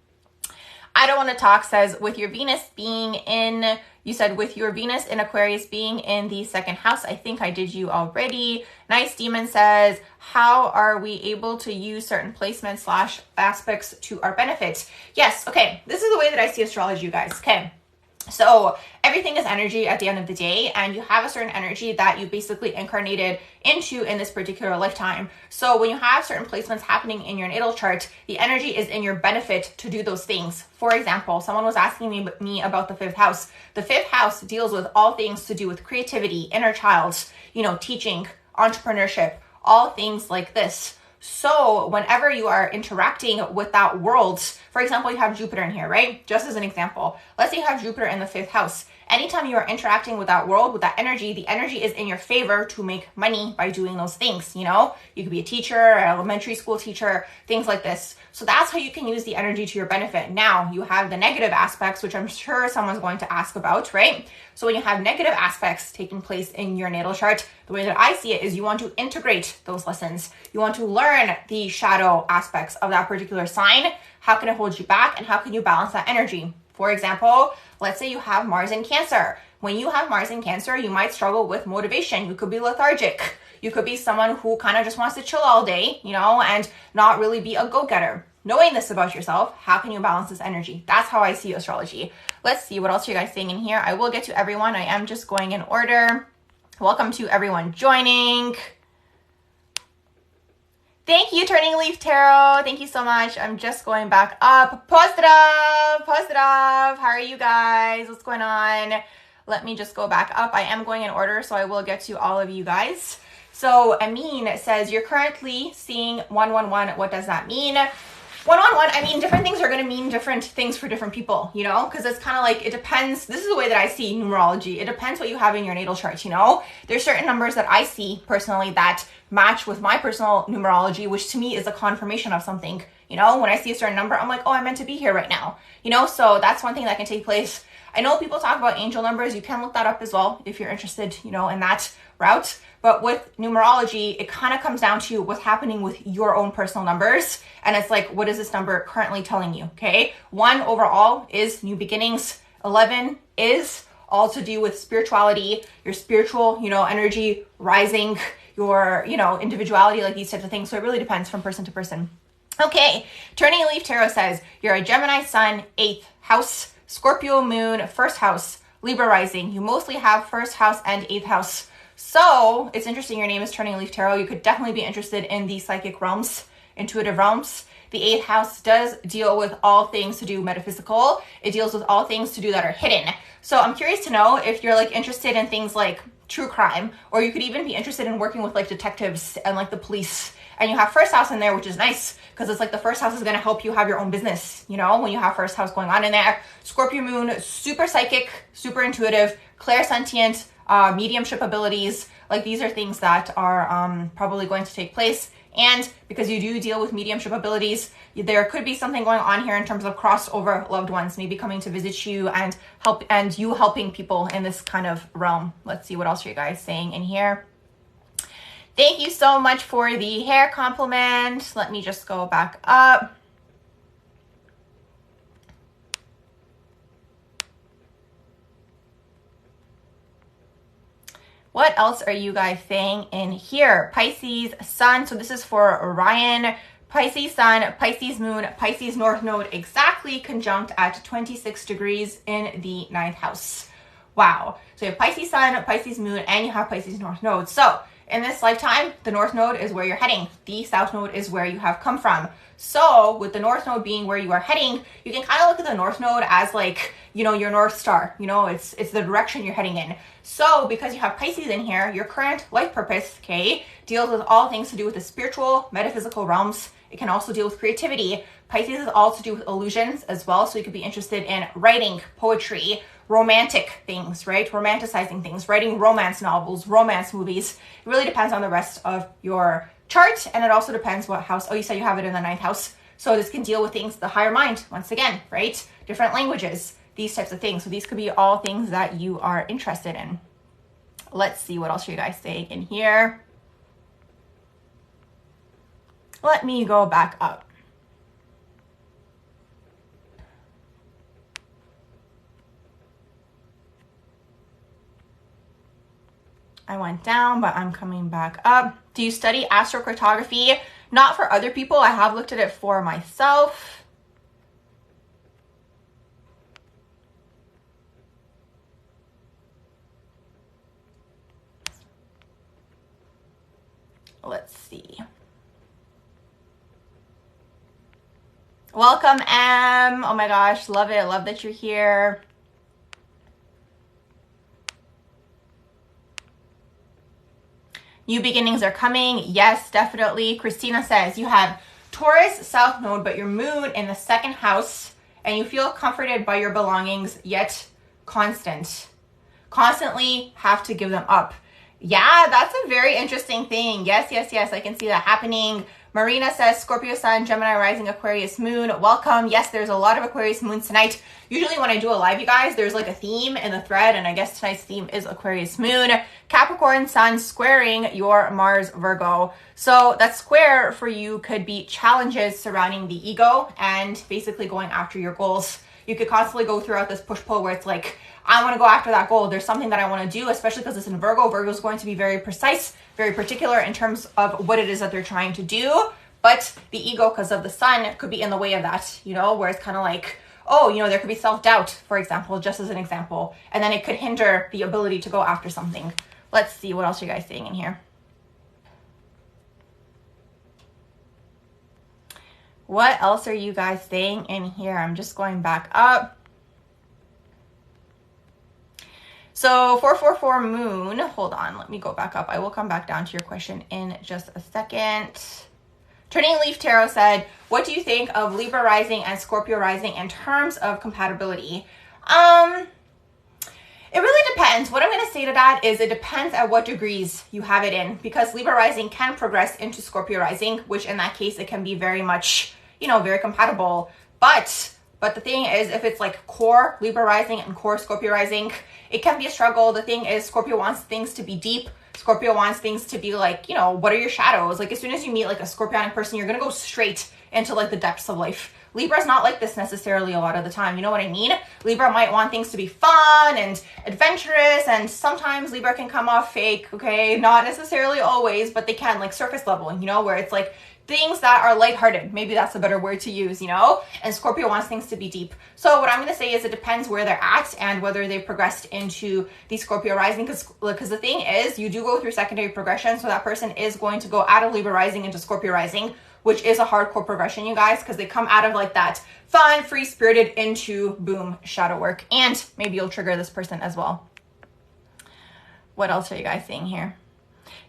I don't want to talk says, with your Venus being in, you said with your Venus in Aquarius being in the 2nd house. I think I did you already. Nice Demon says, how are we able to use certain placements / aspects to our benefit? Yes, okay. This is the way that I see astrology, you guys. Okay. So everything is energy at the end of the day, and you have a certain energy that you basically incarnated into in this particular lifetime. So when you have certain placements happening in your natal chart, the energy is in your benefit to do those things. For example, someone was asking me about the 5th house. The 5th house deals with all things to do with creativity, inner child, you know, teaching, entrepreneurship, all things like this. So whenever you are interacting with that world, for example, you have Jupiter in here, right? Just as an example, let's say you have Jupiter in the 5th house. Anytime you are interacting with that world, with that energy, the energy is in your favor to make money by doing those things. You know, you could be a teacher, an elementary school teacher, things like this. So that's how you can use the energy to your benefit. Now you have the negative aspects, which I'm sure someone's going to ask about, right? So when you have negative aspects taking place in your natal chart, the way that I see it is you want to integrate those lessons. You want to learn the shadow aspects of that particular sign. How can it hold you back and how can you balance that energy? For example, let's say you have Mars in Cancer. When you have Mars in Cancer, you might struggle with motivation. You could be lethargic. You could be someone who kind of just wants to chill all day, you know, and not really be a go-getter. Knowing this about yourself, how can you balance this energy? That's how I see astrology. Let's see, what else are you guys saying in here? I will get to everyone. I am just going in order. Welcome to everyone joining. Thank you, Turning Leaf Tarot. Thank you so much. I'm just going back up. Positive, positive. How are you guys? What's going on? Let me just go back up. I am going in order, so I will get to all of you guys. So Amin says, you're currently seeing 111. What does that mean? 111, I mean, different things are going to mean different things for different people, you know, because it's kind of like, it depends. This is the way that I see numerology. It depends what you have in your natal chart, you know. There's certain numbers that I see personally that match with my personal numerology, which to me is a confirmation of something, you know. When I see a certain number, I'm like, oh, I'm meant to be here right now, you know. So that's one thing that can take place. I know people talk about angel numbers. You can look that up as well if you're interested, you know, in that route. But with numerology, it kind of comes down to what's happening with your own personal numbers. And it's like, what is this number currently telling you? Okay. 1 overall is new beginnings. 11 is all to do with spirituality, your spiritual, you know, energy rising, your, you know, individuality, like these types of things. So it really depends from person to person. Okay, Turning a Leaf Tarot says you're a Gemini Sun, 8th house, Scorpio Moon, 1st house, Libra rising. You mostly have 1st house and 8th house. So it's interesting your name is Turning a Leaf Tarot. You could definitely be interested in the psychic realms, intuitive realms. The 8th house does deal with all things to do metaphysical. It deals with all things to do that are hidden. So I'm curious to know if you're like interested in things like true crime, or you could even be interested in working with like detectives and like the police. And you have 1st house in there, which is nice because it's like the 1st house is going to help you have your own business, you know, when you have 1st house going on in there. Scorpio Moon, super psychic, super intuitive, clairsentient, mediumship abilities. Like these are things that are probably going to take place. And because you do deal with mediumship abilities, there could be something going on here in terms of crossover loved ones, maybe coming to visit you and you helping people in this kind of realm. Let's see what else are you guys saying in here. Thank you so much for the hair compliment. Let me just go back up. What else are you guys saying in here? Pisces Sun. So this is for Orion. Pisces Sun, Pisces Moon, Pisces North Node exactly conjunct at 26 degrees in the 9th house. Wow. So you have Pisces Sun, Pisces Moon, and you have Pisces North Node. So in this lifetime, the North Node is where you're heading. The South Node is where you have come from. So with the North Node being where you are heading, you can kind of look at the North Node as like, you know, your North Star. You know, it's the direction you're heading in. So because you have Pisces in here, your current life purpose, okay, deals with all things to do with the spiritual, metaphysical realms. It can also deal with creativity. Pisces is all to do with illusions as well. So you could be interested in writing, poetry, romantic things, right? Romanticizing things, writing romance novels, romance movies. It really depends on the rest of your chart. And it also depends what house. Oh, you said you have it in the 9th house. So this can deal with things, the higher mind, once again, right? Different languages, these types of things. So these could be all things that you are interested in. Let's see what else are you guys saying in here. Let me go back up. I went down, but I'm coming back up. Do you study astrocartography? Not for other people. I have looked at it for myself. Let's see. Welcome, Em. Oh my gosh, love it. Love that you're here. New beginnings are coming. Yes, definitely. Christina says you have Taurus South Node, but your moon in the 2nd house, and you feel comforted by your belongings, yet constantly have to give them up. Yeah, that's a very interesting thing. Yes, yes, yes. I can see that happening. Marina says Scorpio Sun, Gemini rising, Aquarius Moon. Welcome. Yes, there's a lot of Aquarius Moons tonight. Usually when I do a live, you guys, there's like a theme in the thread, and I guess tonight's theme is Aquarius Moon. Capricorn Sun squaring your Mars Virgo. So that square for you could be challenges surrounding the ego and basically going after your goals. You could constantly go throughout this push-pull where it's like, I want to go after that goal. There's something that I want to do, especially because it's in Virgo. Virgo is going to be very precise, very particular in terms of what it is that they're trying to do. But the ego, because of the sun, could be in the way of that, you know, where it's kind of like, oh, you know, there could be self-doubt, for example, just as an example. And then it could hinder the ability to go after something. Let's see what else are you guys saying in here. What else are you guys saying in here? I'm just going back up. So 444 moon, hold on, let me go back up. I will come back down to your question in just a second. Turning Leaf Tarot said, what do you think of Libra rising and Scorpio rising in terms of compatibility? It really depends. What I'm going to say to that is it depends at what degrees you have it in, because Libra rising can progress into Scorpio rising, which in that case, it can be very much, you know, very compatible. But the thing is, if it's like core Libra rising and core Scorpio rising, it can be a struggle. The thing is, Scorpio wants things to be deep. Scorpio wants things to be like, you know, what are your shadows? Like as soon as you meet like a Scorpionic person, you're going to go straight into like the depths of life. Libra's not like this necessarily a lot of the time. You know what I mean? Libra might want things to be fun and adventurous, and sometimes Libra can come off fake, okay? Not necessarily always, but they can, like surface level, you know, where it's like things that are lighthearted. Maybe that's a better word to use, you know? And Scorpio wants things to be deep. So what I'm going to say is it depends where they're at and whether they've progressed into the Scorpio rising, because the thing is, you do go through secondary progression, so that person is going to go out of Libra rising into Scorpio rising, which is a hardcore progression, you guys, because they come out of like that fun, free-spirited into, boom, shadow work. And maybe you'll trigger this person as well. What else are you guys seeing here?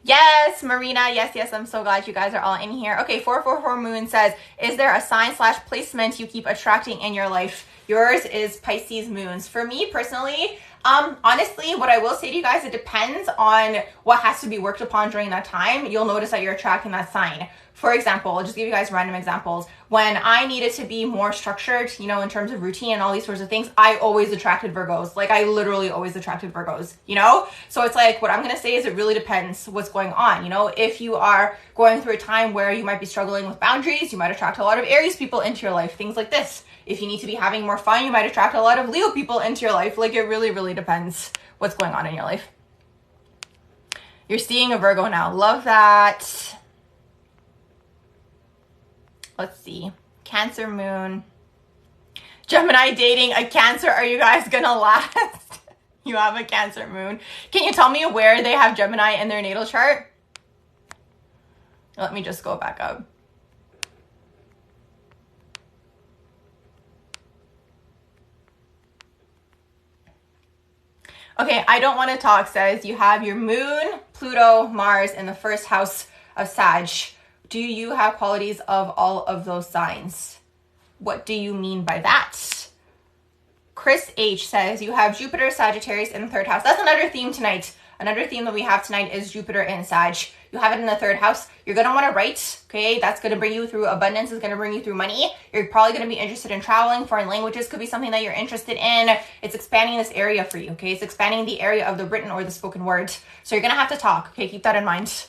Yes, Marina. Yes. I'm so glad you guys are all in here. Okay, 444 Moon says, is there a sign / placement you keep attracting in your life? Yours is Pisces moons. For me personally, honestly, what I will say to you guys, it depends on what has to be worked upon during that time. You'll notice that you're attracting that sign. For example, I'll just give you guys random examples. When I needed to be more structured, you know, in terms of routine and all these sorts of things, I always attracted Virgos. Like I literally always attracted Virgos, you know? So it's like, what I'm going to say is it really depends what's going on. You know, if you are going through a time where you might be struggling with boundaries, you might attract a lot of Aries people into your life, things like this. If you need to be having more fun, you might attract a lot of Leo people into your life. Like it really, really depends what's going on in your life. You're seeing a Virgo now. Love that. Let's see. Cancer moon. Gemini dating a Cancer. Are you guys gonna last? You have a Cancer moon. Can you tell me where they have Gemini in their natal chart? Let me just go back up. Okay, I don't want to talk says you have your moon, Pluto, Mars in the first house of Sag. Do you have qualities of all of those signs? What do you mean by that? Chris H says you have Jupiter, Sagittarius in the third house. That's another theme tonight. Another theme that we have tonight is Jupiter and Sag. You have it in the third house. You're going to want to write, okay? That's going to bring you through abundance. It's going to bring you through money. You're probably going to be interested in traveling. Foreign languages could be something that you're interested in. It's expanding this area for you, okay? It's expanding the area of the written or the spoken word. So you're going to have to talk, okay? Keep that in mind.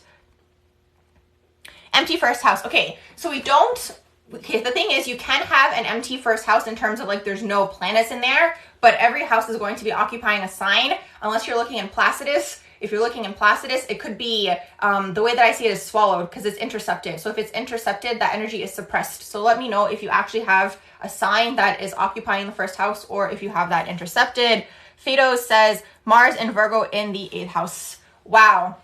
Empty first house. Okay, so we don't... Okay, the thing is, you can have an empty first house in terms of like there's no planets in there, but every house is going to be occupying a sign unless you're looking in Placidus. If you're looking in Placidus, it could be, the way that I see it is swallowed because it's intercepted. So if it's intercepted, that energy is suppressed. So let me know if you actually have a sign that is occupying the first house or if you have that intercepted. Fato says Mars and Virgo in the 8th house. Wow.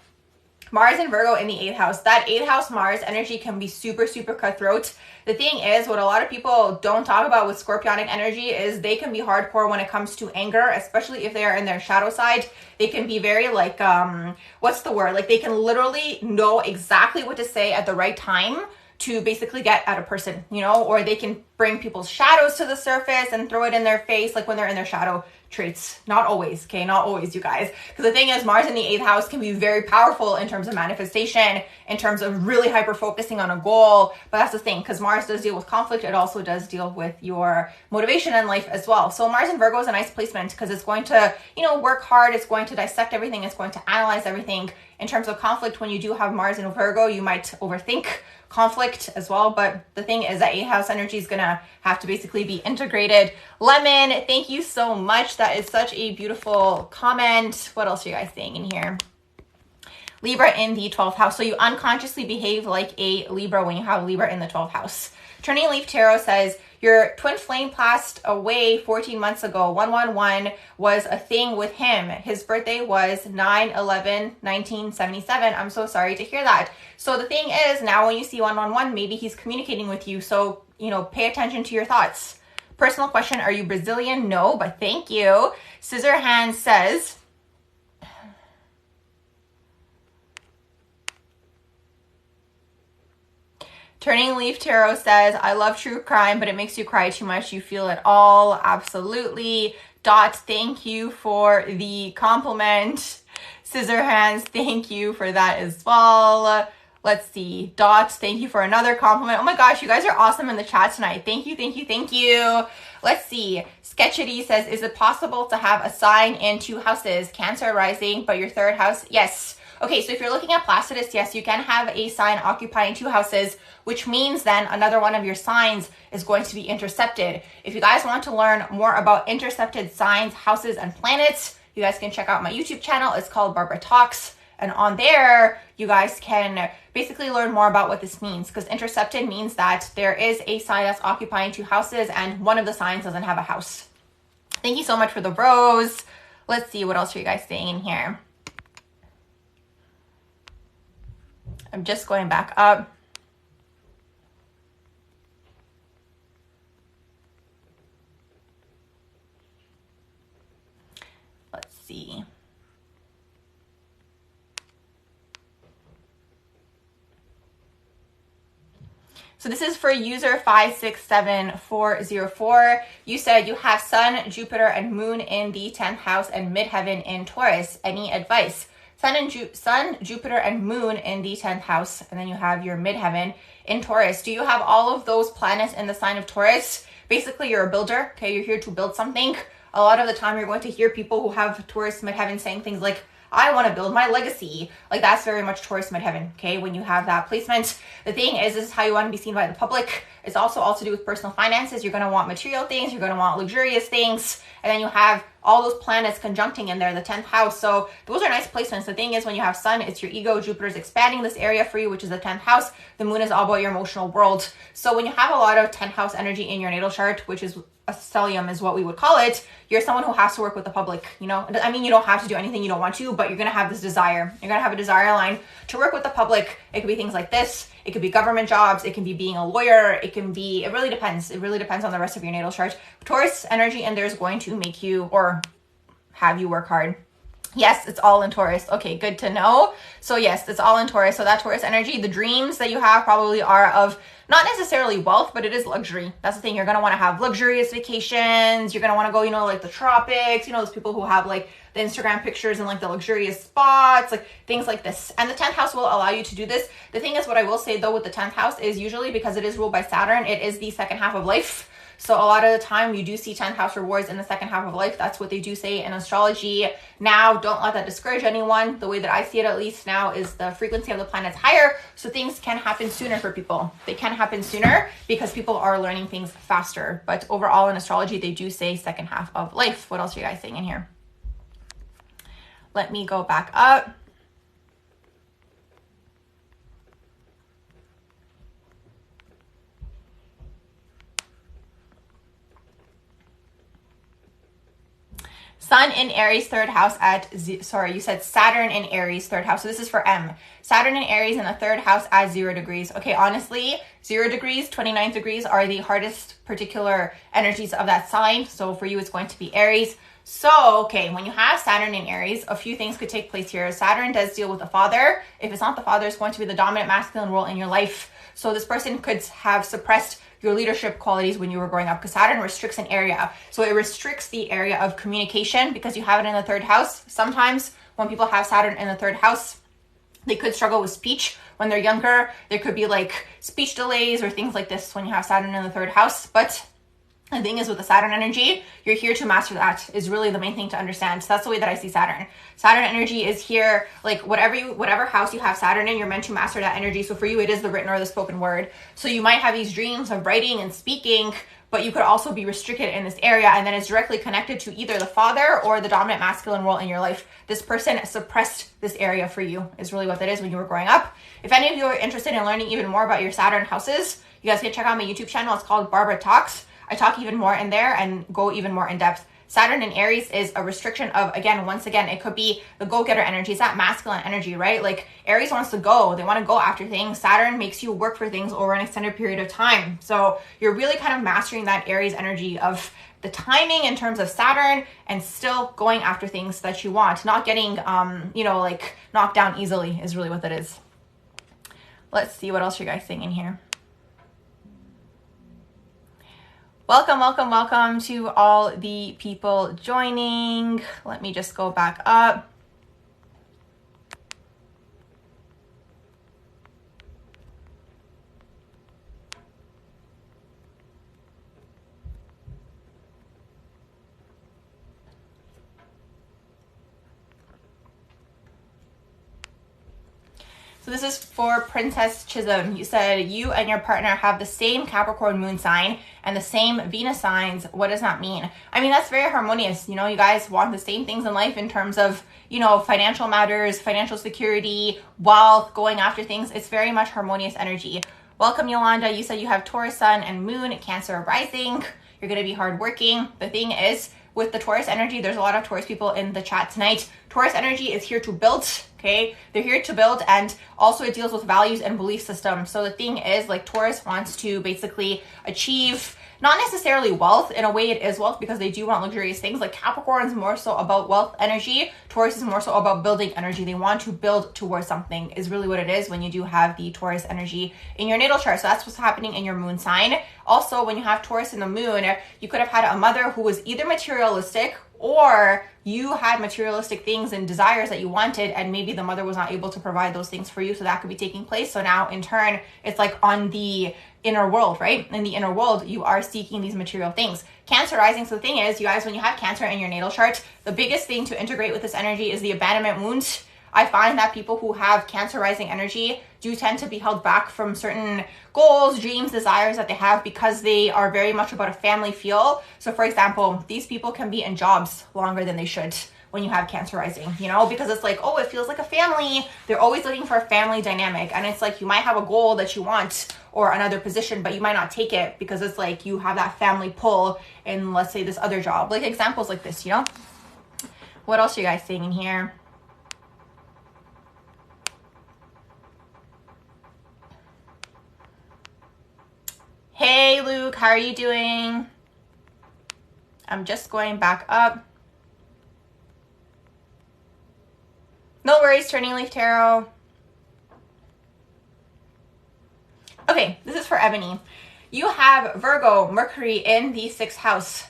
Mars and Virgo in the 8th house. That 8th house Mars energy can be super, super cutthroat. The thing is, what a lot of people don't talk about with Scorpionic energy is they can be hardcore when it comes to anger, especially if they are in their shadow side. They can be very like, what's the word? Like they can literally know exactly what to say at the right time to basically get at a person, you know, or they can bring people's shadows to the surface and throw it in their face, like when they're in their shadow traits. Not always, okay? Not always, you guys. Because the thing is, Mars in the 8th house can be very powerful in terms of manifestation, in terms of really hyper-focusing on a goal. But that's the thing, because Mars does deal with conflict. It also does deal with your motivation in life as well. So Mars in Virgo is a nice placement because it's going to, you know, work hard. It's going to dissect everything. It's going to analyze everything. In terms of conflict, when you do have Mars in Virgo, you might overthink conflict as well, but the thing is that 8th house energy is gonna have to basically be integrated. Lemon, thank you so much. That is such a beautiful comment. What else are you guys saying in here? Libra in the 12th house. So you unconsciously behave like a Libra when you have Libra in the 12th house. Turning Leaf Tarot says your twin flame passed away 14 months ago. 111 was a thing with him. His birthday was 9/11/1977. I'm so sorry to hear that. So the thing is, now when you see 111, maybe he's communicating with you. So, you know, pay attention to your thoughts. Personal question, are you Brazilian? No, but thank you. Scissor Hand says, Turning Leaf Tarot says, I love true crime, but it makes you cry too much. You feel it all. Absolutely. Dot, thank you for the compliment. Scissor Hands, thank you for that as well. Let's see. Dot, thank you for another compliment. Oh my gosh, you guys are awesome in the chat tonight. Thank you, thank you, thank you. Let's see. Sketchity says, is it possible to have a sign in 2 houses? Cancer rising, but your 3rd house? Yes. Okay, so if you're looking at Placidus, yes, you can have a sign occupying 2 houses, which means then another one of your signs is going to be intercepted. If you guys want to learn more about intercepted signs, houses, and planets, you guys can check out my YouTube channel. It's called Barbara Talks. And on there, you guys can basically learn more about what this means, because intercepted means that there is a sign that's occupying 2 houses and one of the signs doesn't have a house. Thank you so much for the rose. Let's see, what else are you guys saying in here? I'm just going back up. Let's see. So this is for user 567404. You said you have Sun, Jupiter, and Moon in the 10th house and midheaven in Taurus. Any advice? Sun, Jupiter, and Moon in the 10th house, and then you have your midheaven in Taurus. Do you have all of those planets in the sign of Taurus? Basically, you're a builder, okay? You're here to build something. A lot of the time, you're going to hear people who have Taurus midheaven saying things like, I want to build my legacy. Like, that's very much Taurus midheaven, okay? When you have that placement. The thing is, this is how you want to be seen by the public. It's also all to do with personal finances. You're going to want material things. You're going to want luxurious things. And then you have all those planets conjuncting in there, the 10th house. So those are nice placements. The thing is, when you have Sun, it's your ego. Jupiter's expanding this area for you, which is the 10th house. The Moon is all about your emotional world. So when you have a lot of 10th house energy in your natal chart, which is a stellium is what we would call it, you're someone who has to work with the public, you know? I mean, you don't have to do anything you don't want to, but you're going to have this desire. You're going to have a desire line to work with the public. It could be things like this. It could be government jobs. It can be being a lawyer. It can be, it really depends. It really depends on the rest of your natal chart. Taurus energy in there is going to make you or have you work hard. Yes, it's all in Taurus. Okay, good to know. So yes, it's all in Taurus. So that Taurus energy, the dreams that you have probably are of not necessarily wealth, but it is luxury. That's the thing. You're going to want to have luxurious vacations. You're going to want to go, you know, like the tropics, you know, those people who have like the Instagram pictures and like the luxurious spots, like things like this. And the 10th house will allow you to do this. The thing is, what I will say though with the 10th house is usually because it is ruled by Saturn, it is the second half of life. So a lot of the time you do see 10th house rewards in the second half of life. That's what they do say in astrology. Now, don't let that discourage anyone. The way that I see it, at least now, is the frequency of the planets higher. So things can happen sooner for people. They can happen sooner because people are learning things faster. But overall in astrology, they do say second half of life. What else are you guys saying in here? Let me go back up. Sun in Aries, third house at, sorry, you said Saturn in Aries, third house. So this is for M. Saturn in Aries in the third house at 0 degrees. Okay, honestly, 0 degrees, 29 degrees are the hardest particular energies of that sign. So for you, it's going to be Aries. So, okay, when you have Saturn in Aries, a few things could take place here. Saturn does deal with the father. If it's not the father, it's going to be the dominant masculine role in your life. So this person could have suppressed your leadership qualities when you were growing up, because Saturn restricts an area. So it restricts the area of communication because you have it in the third house. Sometimes when people have Saturn in the third house, they could struggle with speech when they're younger. There could be like speech delays or things like this when you have Saturn in the third house. But the thing is, with the Saturn energy, you're here to master that is really the main thing to understand. So that's the way that I see Saturn. Saturn energy is here, like whatever house you have Saturn in, you're meant to master that energy. So for you, it is the written or the spoken word. So you might have these dreams of writing and speaking, but you could also be restricted in this area. And then it's directly connected to either the father or the dominant masculine role in your life. This person suppressed this area for you is really what that is when you were growing up. If any of you are interested in learning even more about your Saturn houses, you guys can check out my YouTube channel. It's called Barbara Talks. I talk even more in there and go even more in depth. Saturn in Aries is a restriction of, once again, it could be the go-getter energy. It's that masculine energy, right? Like Aries wants to go. They want to go after things. Saturn makes you work for things over an extended period of time. So you're really kind of mastering that Aries energy of the timing in terms of Saturn and still going after things that you want. Not getting, like knocked down easily is really what that is. Let's see what else you guys saying in here. Welcome, welcome, welcome to all the people joining. Let me just go back up. So this is for Princess Chisholm. You said you and your partner have the same Capricorn moon sign and the same Venus signs. What does that mean? I mean, that's very harmonious. You know, you guys want the same things in life in terms of, you know, financial matters, financial security, wealth, going after things. It's very much harmonious energy. Welcome, Yolanda. You said you have Taurus sun and moon, Cancer rising. You're going to be hardworking. The thing is, with the Taurus energy, there's a lot of Taurus people in the chat tonight. Taurus energy is here to build, okay? They're here to build, and also it deals with values and belief systems. So the thing is, like, Taurus wants to basically achieve not necessarily wealth. In a way it is wealth because they do want luxurious things. Like Capricorn is more so about wealth energy. Taurus is more so about building energy. They want to build towards something is really what it is when you do have the Taurus energy in your natal chart. So that's what's happening in your moon sign. Also, when you have Taurus in the moon, you could have had a mother who was either materialistic or you had materialistic things and desires that you wanted, and maybe the mother was not able to provide those things for you. So that could be taking place. So now in turn, it's like on the inner world, right? In the inner world, you are seeking these material things. Cancer rising. So the thing is, you guys, when you have Cancer in your natal chart, the biggest thing to integrate with this energy is the abandonment wound. I find that people who have Cancer rising energy do tend to be held back from certain goals, dreams, desires that they have because they are very much about a family feel. So for example, these people can be in jobs longer than they should when you have Cancer rising, you know, because it's like, oh, it feels like a family. They're always looking for a family dynamic. And it's like, you might have a goal that you want or another position, but you might not take it because it's like you have that family pull in, let's say, this other job. Like examples like this, you know? What else are you guys saying in here? Hey, Luke, how are you doing? I'm just going back up. No worries, Turning Leaf Tarot. Okay, this is for Ebony. You have Virgo, Mercury in the 6th house.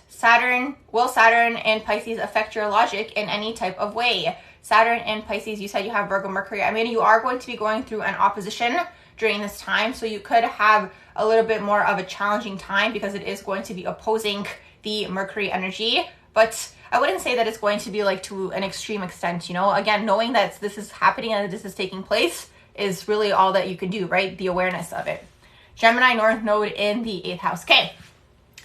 Will Saturn in Pisces affect your logic in any type of way? Saturn in Pisces, you said you have Virgo, Mercury. I mean, you are going to be going through an opposition during this time, so you could have a little bit more of a challenging time because it is going to be opposing the Mercury energy, but I wouldn't say that it's going to be like to an extreme extent, you know? Again, knowing that this is happening and that this is taking place is really all that you can do, right? The awareness of it. Gemini North Node in the 8th house. Okay,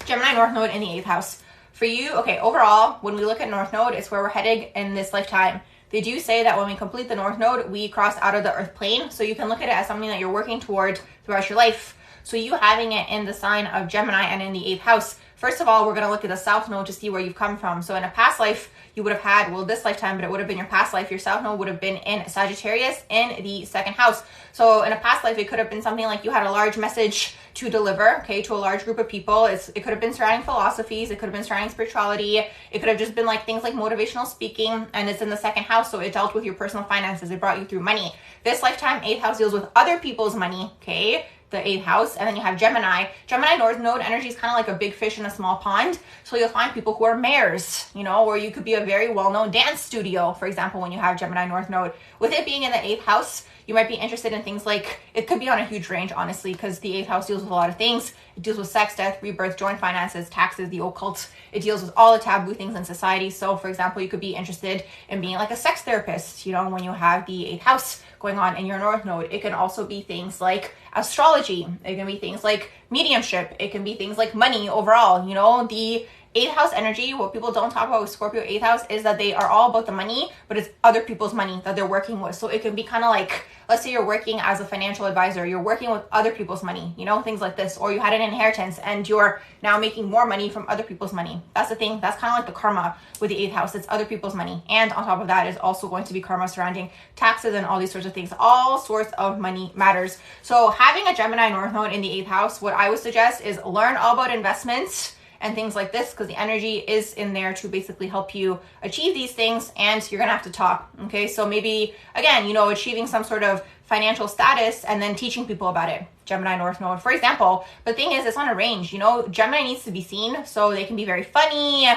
Gemini North Node in the 8th house. For you, okay, overall, when we look at North Node, it's where we're heading in this lifetime. They do say that when we complete the North Node, we cross out of the Earth plane. So you can look at it as something that you're working toward throughout your life. So you having it in the sign of Gemini and in the 8th house, first of all, we're going to look at the South Node to see where you've come from. So in a past life, you would have had, well, this lifetime, but it would have been your past life. Your South Node would have been in Sagittarius in the 2nd house. So in a past life, it could have been something like you had a large message to deliver, okay, to a large group of people. It could have been surrounding philosophies. It could have been surrounding spirituality. It could have just been like things like motivational speaking, and it's in the 2nd house. So it dealt with your personal finances. It brought you through money. This lifetime, 8th house deals with other people's money, okay? The 8th house, and then you have Gemini. Gemini North Node energy is kind of like a big fish in a small pond. So you'll find people who are mayors, you know, or you could be a very well-known dance studio, for example, when you have Gemini North Node. With it being in the 8th house, you might be interested in things like, it could be on a huge range, honestly, because the 8th house deals with a lot of things. It deals with sex, death, rebirth, joint finances, taxes, the occult. It deals with all the taboo things in society. So, for example, you could be interested in being like a sex therapist, you know, when you have the 8th house going on in your North Node. It can also be things like astrology. It can be things like mediumship. It can be things like money overall. You know, the 8th house energy, what people don't talk about with Scorpio 8th house is that they are all about the money, but it's other people's money that they're working with. So it can be kind of like, let's say you're working as a financial advisor, you're working with other people's money, you know, things like this, or you had an inheritance and you're now making more money from other people's money. That's the thing. That's kind of like the karma with the 8th house. It's other people's money. And on top of that is also going to be karma surrounding taxes and all these sorts of things. All sorts of money matters. So having a Gemini North Node in the 8th house, what I would suggest is learn all about investments and things like this, because the energy is in there to basically help you achieve these things, and you're gonna have to talk, okay? So maybe, again, you know, achieving some sort of financial status and then teaching people about it. Gemini North Node, for example. But the thing is, it's on a range, you know, Gemini needs to be seen, so they can be very funny,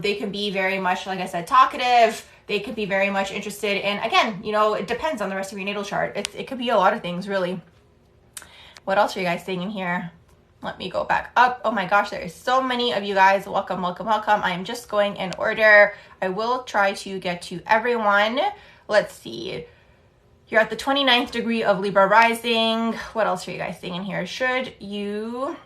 they can be very much, like I said, talkative, they could be very much interested in, again, you know, it depends on the rest of your natal chart. It could be a lot of things, really. What else are you guys saying in here? Let me go back up. Oh my gosh, there is so many of you guys. Welcome, welcome, welcome. I am just going in order. I will try to get to everyone. Let's see. You're at the 29th degree of Libra rising. What else are you guys seeing in here? You're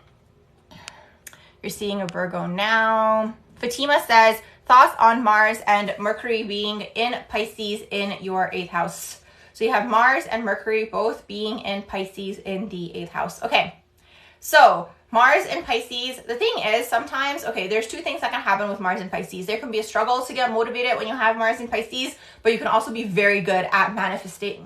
seeing a Virgo now. Fatima says, thoughts on Mars and Mercury being in Pisces in your 8th house. So you have Mars and Mercury both being in Pisces in the 8th house. Okay, so Mars and Pisces, the thing is sometimes, okay, there's two things that can happen with Mars and Pisces. There can be a struggle to get motivated when you have Mars and Pisces, but you can also be very good at manifesting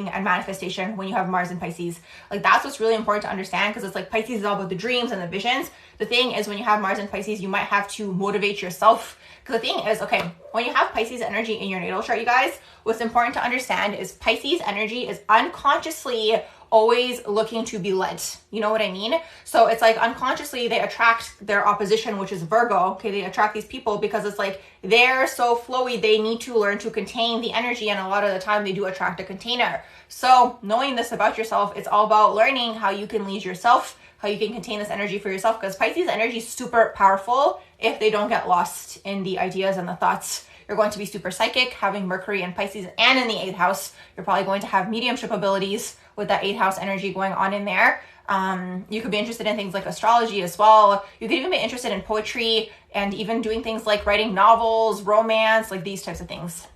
and manifestation when you have Mars and Pisces. Like, that's what's really important to understand, because it's like Pisces is all about the dreams and the visions. The thing is, when you have Mars and Pisces, you might have to motivate yourself. Because the thing is, okay, when you have Pisces energy in your natal chart, you guys, what's important to understand is Pisces energy is unconsciously always looking to be led. You know what I mean? So it's like unconsciously they attract their opposition, which is Virgo. Okay, they attract these people because it's like they're so flowy, they need to learn to contain the energy, and a lot of the time they do attract a container. So knowing this about yourself, it's all about learning how you can lead yourself, how you can contain this energy for yourself, because Pisces energy is super powerful if they don't get lost in the ideas and the thoughts. You're going to be super psychic, having Mercury in Pisces and in the 8th house. You're probably going to have mediumship abilities with that 8th house energy going on in there. You could be interested in things like astrology as well. You could even be interested in poetry and even doing things like writing novels, romance, like these types of things.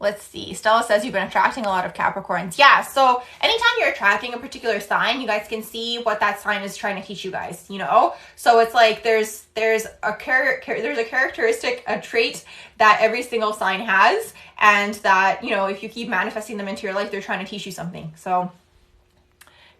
Let's see. Stella says you've been attracting a lot of Capricorns. Yeah, so anytime you're attracting a particular sign, you guys can see what that sign is trying to teach you guys, you know? So it's like there's a characteristic, a trait that every single sign has, and that, you know, if you keep manifesting them into your life, they're trying to teach you something. So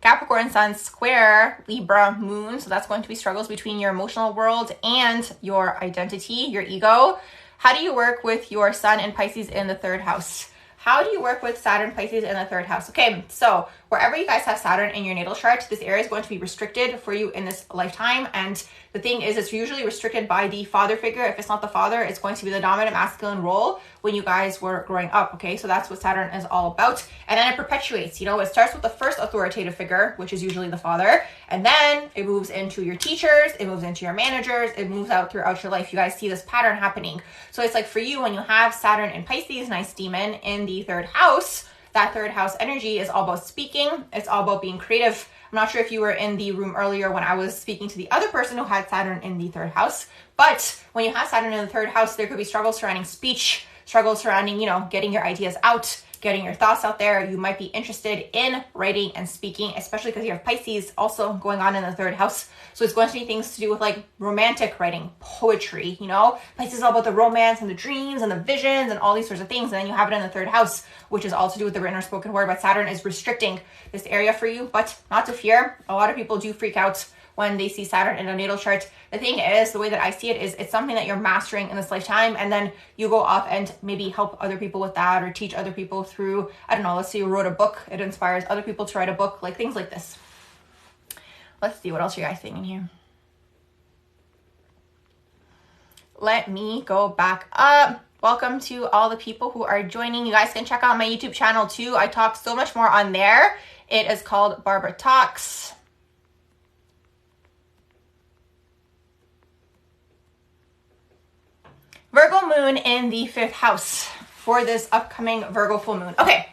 Capricorn Sun square Libra Moon, so that's going to be struggles between your emotional world and your identity, your ego. How do you work with your Sun and Pisces in the 3rd house? How do you work with Saturn, Pisces in the 3rd house? Okay, so wherever you guys have Saturn in your natal chart, this area is going to be restricted for you in this lifetime. And the thing is, it's usually restricted by the father figure. If it's not the father, it's going to be the dominant masculine role when you guys were growing up, okay? So that's what Saturn is all about. And then it perpetuates, you know, it starts with the first authoritative figure, which is usually the father. And then it moves into your teachers, it moves into your managers, it moves out throughout your life. You guys see this pattern happening. So it's like for you, when you have Saturn and Pisces, nice demon, in the 3rd house, that 3rd house energy is all about speaking. It's all about being creative. I'm not sure if you were in the room earlier when I was speaking to the other person who had Saturn in the 3rd house, but when you have Saturn in the 3rd house, there could be struggles surrounding speech, struggles surrounding, you know, getting your ideas out, getting your thoughts out there. You might be interested in writing and speaking, especially because you have Pisces also going on in the 3rd house. So it's going to be things to do with like romantic writing, poetry, you know? Pisces is all about the romance and the dreams and the visions and all these sorts of things. And then you have it in the 3rd house, which is all to do with the written or spoken word. But Saturn is restricting this area for you, but not to fear. A lot of people do freak out when they see Saturn in a natal chart. The thing is, the way that I see it is it's something that you're mastering in this lifetime, and then you go off and maybe help other people with that, or teach other people through, I don't know, let's say you wrote a book, it inspires other people to write a book, like things like this. Let's see, what else are you guys seeing in here? Let me go back up. Welcome to all the people who are joining. You guys can check out my YouTube channel too. I talk so much more on there. It is called Barbara Talks. Virgo moon in the 5th house for this upcoming Virgo full moon. Okay,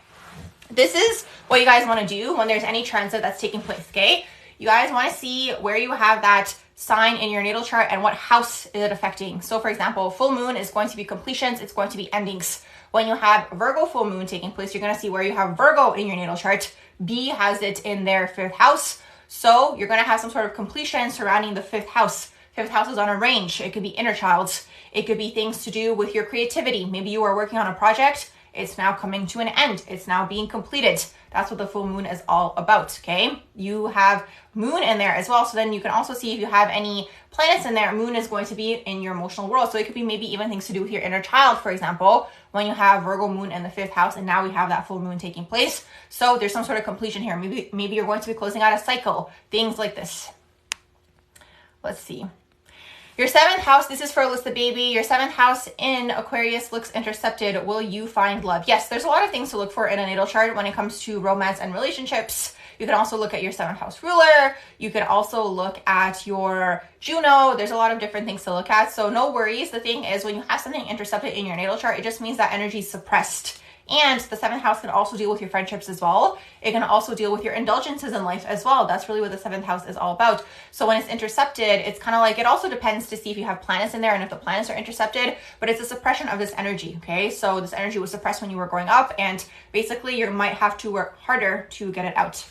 this is what you guys want to do when there's any transit that's taking place, okay? You guys want to see where you have that sign in your natal chart and what house is it affecting. So for example, full moon is going to be completions, it's going to be endings. When you have Virgo full moon taking place, you're going to see where you have Virgo in your natal chart. B has it in their 5th house. So you're going to have some sort of completion surrounding the 5th house. 5th house is on a range. It could be inner child. It could be things to do with your creativity. Maybe you are working on a project. It's now coming to an end. It's now being completed. That's what the full moon is all about, okay? You have moon in there as well. So then you can also see if you have any planets in there. Moon is going to be in your emotional world. So it could be maybe even things to do with your inner child, for example, when you have Virgo moon in the 5th house, and now we have that full moon taking place. So there's some sort of completion here. Maybe you're going to be closing out a cycle, things like this. Let's see. Your 7th house, this is for Alyssa Baby. Your 7th house in Aquarius looks intercepted. Will you find love? Yes, there's a lot of things to look for in a natal chart when it comes to romance and relationships. You can also look at your 7th house ruler. You can also look at your Juno. There's a lot of different things to look at. So no worries. The thing is, when you have something intercepted in your natal chart, it just means that energy is suppressed And the 7th house can also deal with your friendships as well. It can also deal with your indulgences in life as well. That's really what the 7th house is all about. So when it's intercepted, it's kind of like, it also depends to see if you have planets in there and if the planets are intercepted, but it's a suppression of this energy, okay? So this energy was suppressed when you were growing up, and basically you might have to work harder to get it out.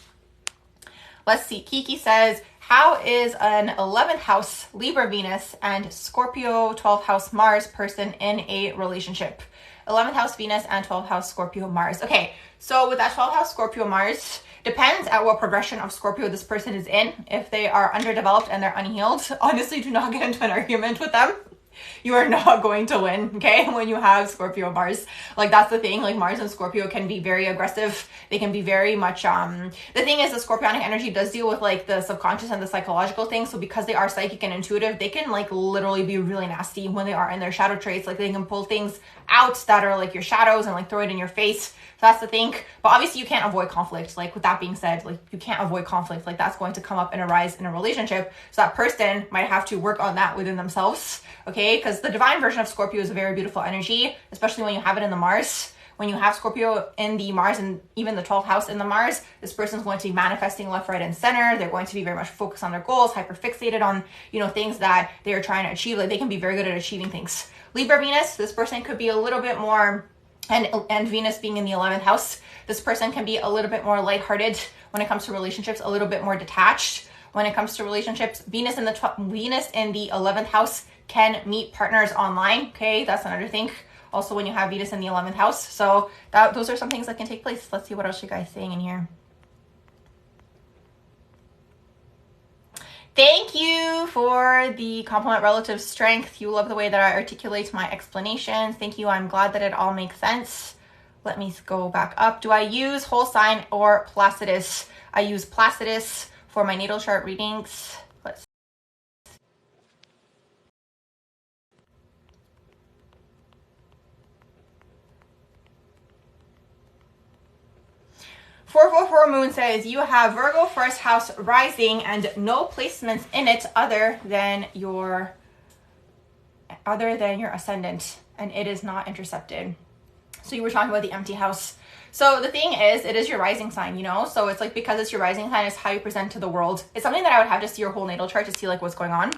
Let's see, Kiki says, how is an 11th house Libra Venus and Scorpio 12th house Mars person in a relationship? 11th house Venus and 12th house Scorpio Mars. Okay, so with that 12th house Scorpio Mars, depends at what progression of Scorpio this person is in. If they are underdeveloped and they're unhealed, honestly, do not get into an argument with them. You are not going to win, okay, when you have Scorpio Mars. Like, that's the thing. Like, Mars and Scorpio can be very aggressive. They can be very much, the thing is, the Scorpionic energy does deal with, like, the subconscious and the psychological things. So because they are psychic and intuitive, they can, like, literally be really nasty when they are in their shadow traits. Like, they can pull things out that are, like, your shadows and, like, throw it in your face. So that's the thing. But obviously you can't avoid conflict. Like, with that being said, like, you can't avoid conflict. Like, that's going to come up and arise in a relationship. So that person might have to work on that within themselves, okay? Because the divine version of Scorpio is a very beautiful energy, especially when you have it in the Mars. When you have Scorpio in the Mars and even the 12th house in the Mars, this person's going to be manifesting left, right, and center. They're going to be very much focused on their goals, hyper-fixated on, you know, things that they're trying to achieve. Like, they can be very good at achieving things. Libra Venus, this person could be a little bit more, and Venus being in the 11th house, this person can be a little bit more lighthearted when it comes to relationships, a little bit more detached when it comes to relationships. Venus in the 11th house can meet partners online, okay? That's another thing. Also, when you have Venus in the 11th house. So those are some things that can take place. Let's see what else you guys saying in here. Thank you for the compliment, relative strength. You love the way that I articulate my explanations. Thank you. I'm glad that it all makes sense. Let me go back up. Do I use whole sign or Placidus? I use Placidus for my natal chart readings. Let's see. 444 Moon says you have Virgo first house rising and no placements in it other than your ascendant, and it is not intercepted. So you were talking about the empty house. So the thing is, it is your rising sign, you know? So it's like, because it's your rising sign, it's how you present to the world. It's something that I would have to see your whole natal chart to see like what's going on.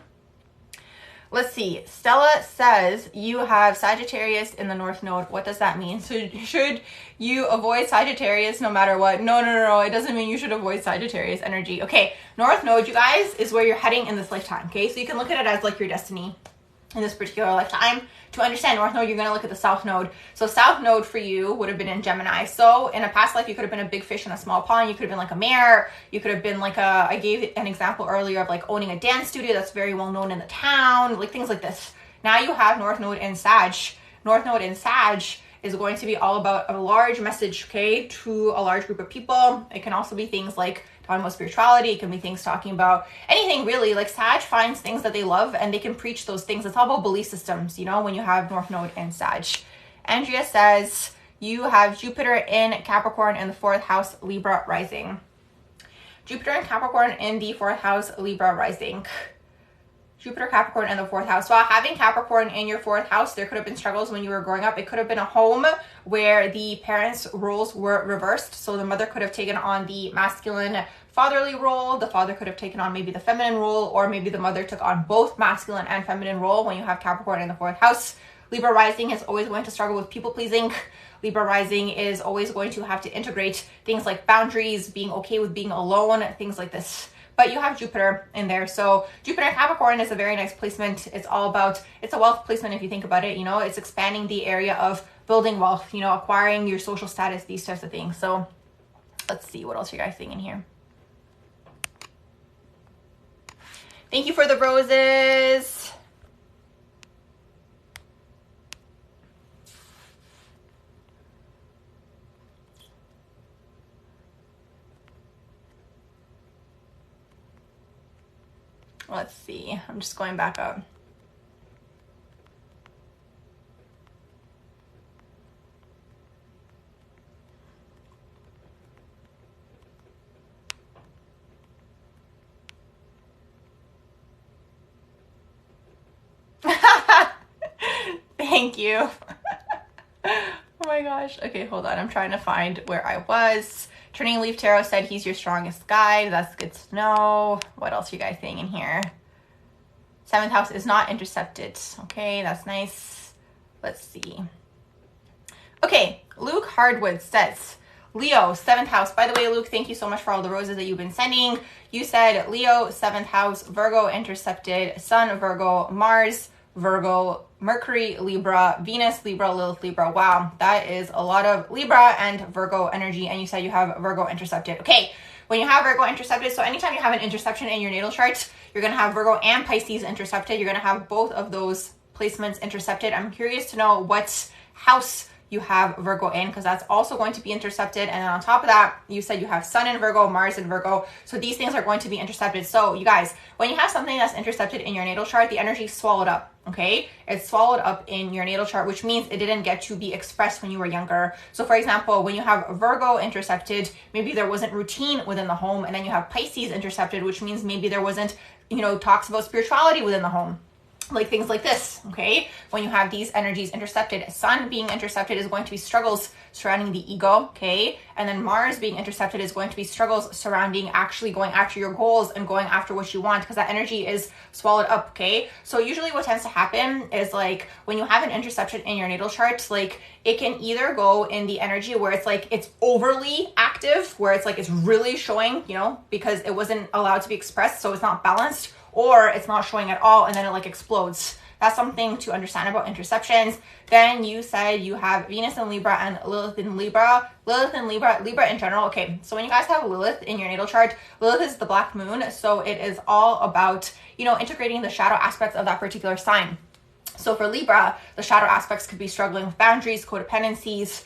Let's see. Stella says you have Sagittarius in the North Node. What does that mean? So should you avoid Sagittarius no matter what? No. It doesn't mean you should avoid Sagittarius energy. Okay, North Node, you guys, is where you're heading in this lifetime, okay? So you can look at it as like your destiny in this particular lifetime. To understand North Node, you're going to look at the South Node. So South Node for you would have been in Gemini. So in a past life, you could have been a big fish in a small pond. You could have been like a mayor. You could have been like I gave an example earlier of like owning a dance studio that's very well known in the town, like things like this. Now you have North Node in Sag. North Node in Sag is going to be all about a large message, okay, to a large group of people. It can also be things like talking about spirituality. It can be things talking about anything really. Like Sag finds things that they love and they can preach those things. It's all about belief systems, you know, when you have North Node in Sag. Andrea says you have Jupiter in Capricorn in the 4th house, Libra rising. Jupiter in Capricorn in the 4th house, Libra rising. Jupiter Capricorn in the 4th house. While having Capricorn in your 4th house, there could have been struggles when you were growing up. It could have been a home where the parents' roles were reversed. So the mother could have taken on the masculine fatherly role. The father could have taken on maybe the feminine role, or maybe the mother took on both masculine and feminine role when you have Capricorn in the 4th house. Libra rising is always going to struggle with people pleasing. Libra rising is always going to have to integrate things like boundaries, being okay with being alone, things like this. But you have Jupiter in there. So Jupiter Capricorn is a very nice placement. It's all about, it's a wealth placement if you think about it, you know, it's expanding the area of building wealth, you know, acquiring your social status, these types of things. So let's see what else you guys seeing in here. Thank you for the roses. Let's see. I'm just going back up. Thank you. Oh my gosh. Okay, hold on. I'm trying to find where I was. Turning Leaf Tarot said he's your strongest guide. That's good to know. What else are you guys saying in here? 7th house is not intercepted. Okay, that's nice. Let's see. Okay, Luke Hardwood says, Leo, 7th house. By the way, Luke, thank you so much for all the roses that you've been sending. You said Leo, 7th house, Virgo intercepted, Sun, Virgo, Mars, Virgo, Mercury, Libra, Venus, Libra, Lilith, Libra. Wow, that is a lot of Libra and Virgo energy. And you said you have Virgo intercepted. Okay, when you have Virgo intercepted, so anytime you have an interception in your natal chart, you're going to have Virgo and Pisces intercepted. You're going to have both of those placements intercepted. I'm curious to know what house you have Virgo in, because that's also going to be intercepted. And then on top of that, you said you have Sun in Virgo, Mars in Virgo. So these things are going to be intercepted. So you guys, when you have something that's intercepted in your natal chart, the energy is swallowed up. Okay, it's swallowed up in your natal chart, which means it didn't get to be expressed when you were younger. So for example, when you have Virgo intercepted, maybe there wasn't routine within the home. And then you have Pisces intercepted, which means maybe there wasn't, talks about spirituality within the home. Like things like this, okay? When you have these energies intercepted, Sun being intercepted is going to be struggles surrounding the ego, okay? And then Mars being intercepted is going to be struggles surrounding actually going after your goals and going after what you want, because that energy is swallowed up, okay? So usually what tends to happen is like when you have an interception in your natal chart, like it can either go in the energy where it's like it's overly active, where it's like it's really showing, because it wasn't allowed to be expressed, so it's not balanced, or it's not showing at all and then it like explodes. That's something to understand about interceptions. Then you said you have Venus in Libra and Lilith in Libra. Lilith in Libra, Libra in general. Okay, so when you guys have Lilith in your natal chart, Lilith is the black moon. So it is all about, integrating the shadow aspects of that particular sign. So for Libra, the shadow aspects could be struggling with boundaries, codependencies.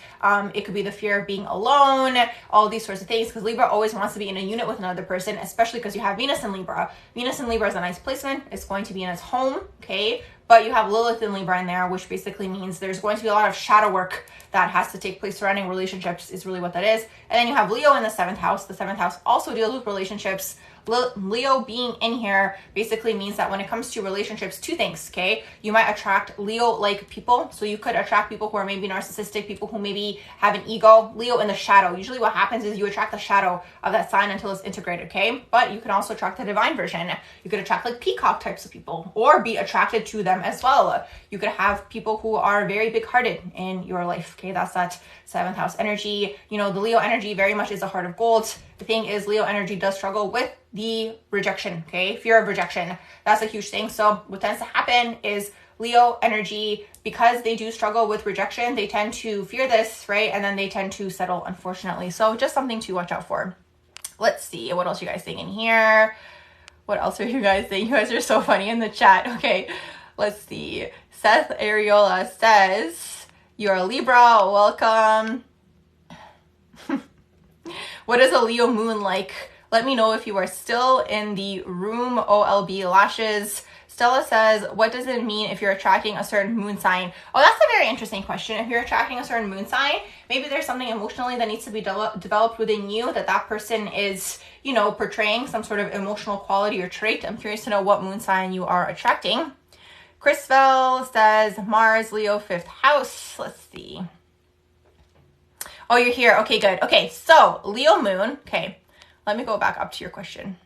It could be the fear of being alone, all these sorts of things, because Libra always wants to be in a unit with another person, especially because you have Venus in Libra. Venus in Libra is a nice placement. It's going to be in its home, okay? But you have Lilith in Libra in there, which basically means there's going to be a lot of shadow work that has to take place surrounding relationships is really what that is. And then you have Leo in the 7th house. The 7th house also deals with relationships. Leo being in here basically means that when it comes to relationships, two things, okay? You might attract Leo-like people. So you could attract people who are maybe narcissistic, people who maybe have an ego. Leo in the shadow. Usually what happens is you attract the shadow of that sign until it's integrated, okay? But you can also attract the divine version. You could attract like peacock types of people or be attracted to them as well. You could have people who are very big-hearted in your life, okay? That's that 7th house energy. The Leo energy very much is a heart of gold. The thing is, Leo energy does struggle with the rejection, okay? Fear of rejection. That's a huge thing. So what tends to happen is Leo energy, because they do struggle with rejection, they tend to fear this, right? And then they tend to settle, unfortunately. So just something to watch out for. Let's see. What else are you guys saying in here? What else are you guys saying? You guys are so funny in the chat. Okay, let's see. Seth Ariola says, you're a Libra. Welcome. What is a Leo moon like? Let me know if you are still in the room. OLB Lashes. Stella says, what does it mean if you're attracting a certain moon sign? Oh, that's a very interesting question. If you're attracting a certain moon sign, maybe there's something emotionally that needs to be developed within you that person is, portraying some sort of emotional quality or trait. I'm curious to know what moon sign you are attracting. Chrisvel says, Mars, Leo, 5th house. Let's see. Oh, you're here. Okay, good. Okay, so Leo moon. Okay, let me go back up to your question.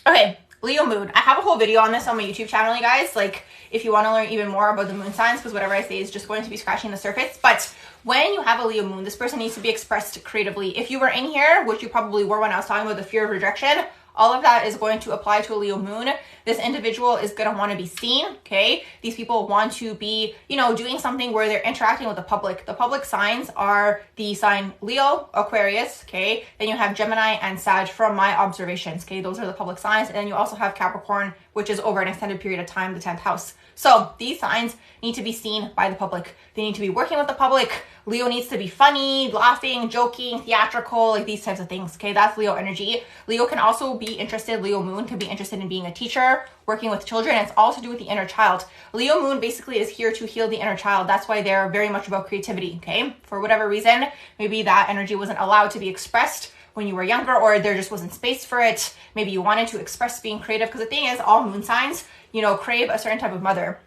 Okay, Leo moon. I have a whole video on this on my YouTube channel, you guys. Like, if you want to learn even more about the moon signs, because whatever I say is just going to be scratching the surface. But when you have a Leo moon, this person needs to be expressed creatively. If you were in here, which you probably were when I was talking about the fear of rejection, all of that is going to apply to a Leo moon. This individual is going to want to be seen, okay? These people want to be, doing something where they're interacting with the public. The public signs are the sign Leo, Aquarius, okay? Then you have Gemini and Sag from my observations, okay? Those are the public signs. And then you also have Capricorn, which is over an extended period of time, the 10th house. So these signs need to be seen by the public. They need to be working with the public. Leo needs to be funny, laughing, joking, theatrical, like these types of things, okay? That's Leo energy. Leo can also be interested, Leo moon can be interested in being a teacher, working with children. It's all to do with the inner child. Leo moon basically is here to heal the inner child. That's why they're very much about creativity, okay? For whatever reason, maybe that energy wasn't allowed to be expressed when you were younger, or there just wasn't space for it. Maybe you wanted to express being creative, because the thing is, all moon signs, crave a certain type of mother.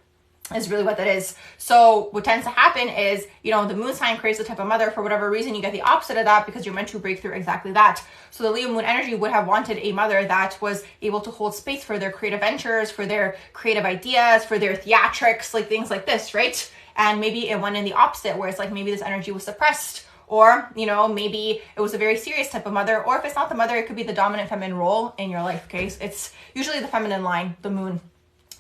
is really what that is. So what tends to happen is, you know, the moon sign creates the type of mother. For whatever reason, you get the opposite of that because you're meant to break through exactly that. So the Leo moon energy would have wanted a mother that was able to hold space for their creative ventures, for their creative ideas, for their theatrics, like things like this, right? And maybe it went in the opposite, where it's like maybe this energy was suppressed, or, you know, maybe it was a very serious type of mother, or if it's not the mother, it could be the dominant feminine role in your life, okay? So it's usually the feminine line, the moon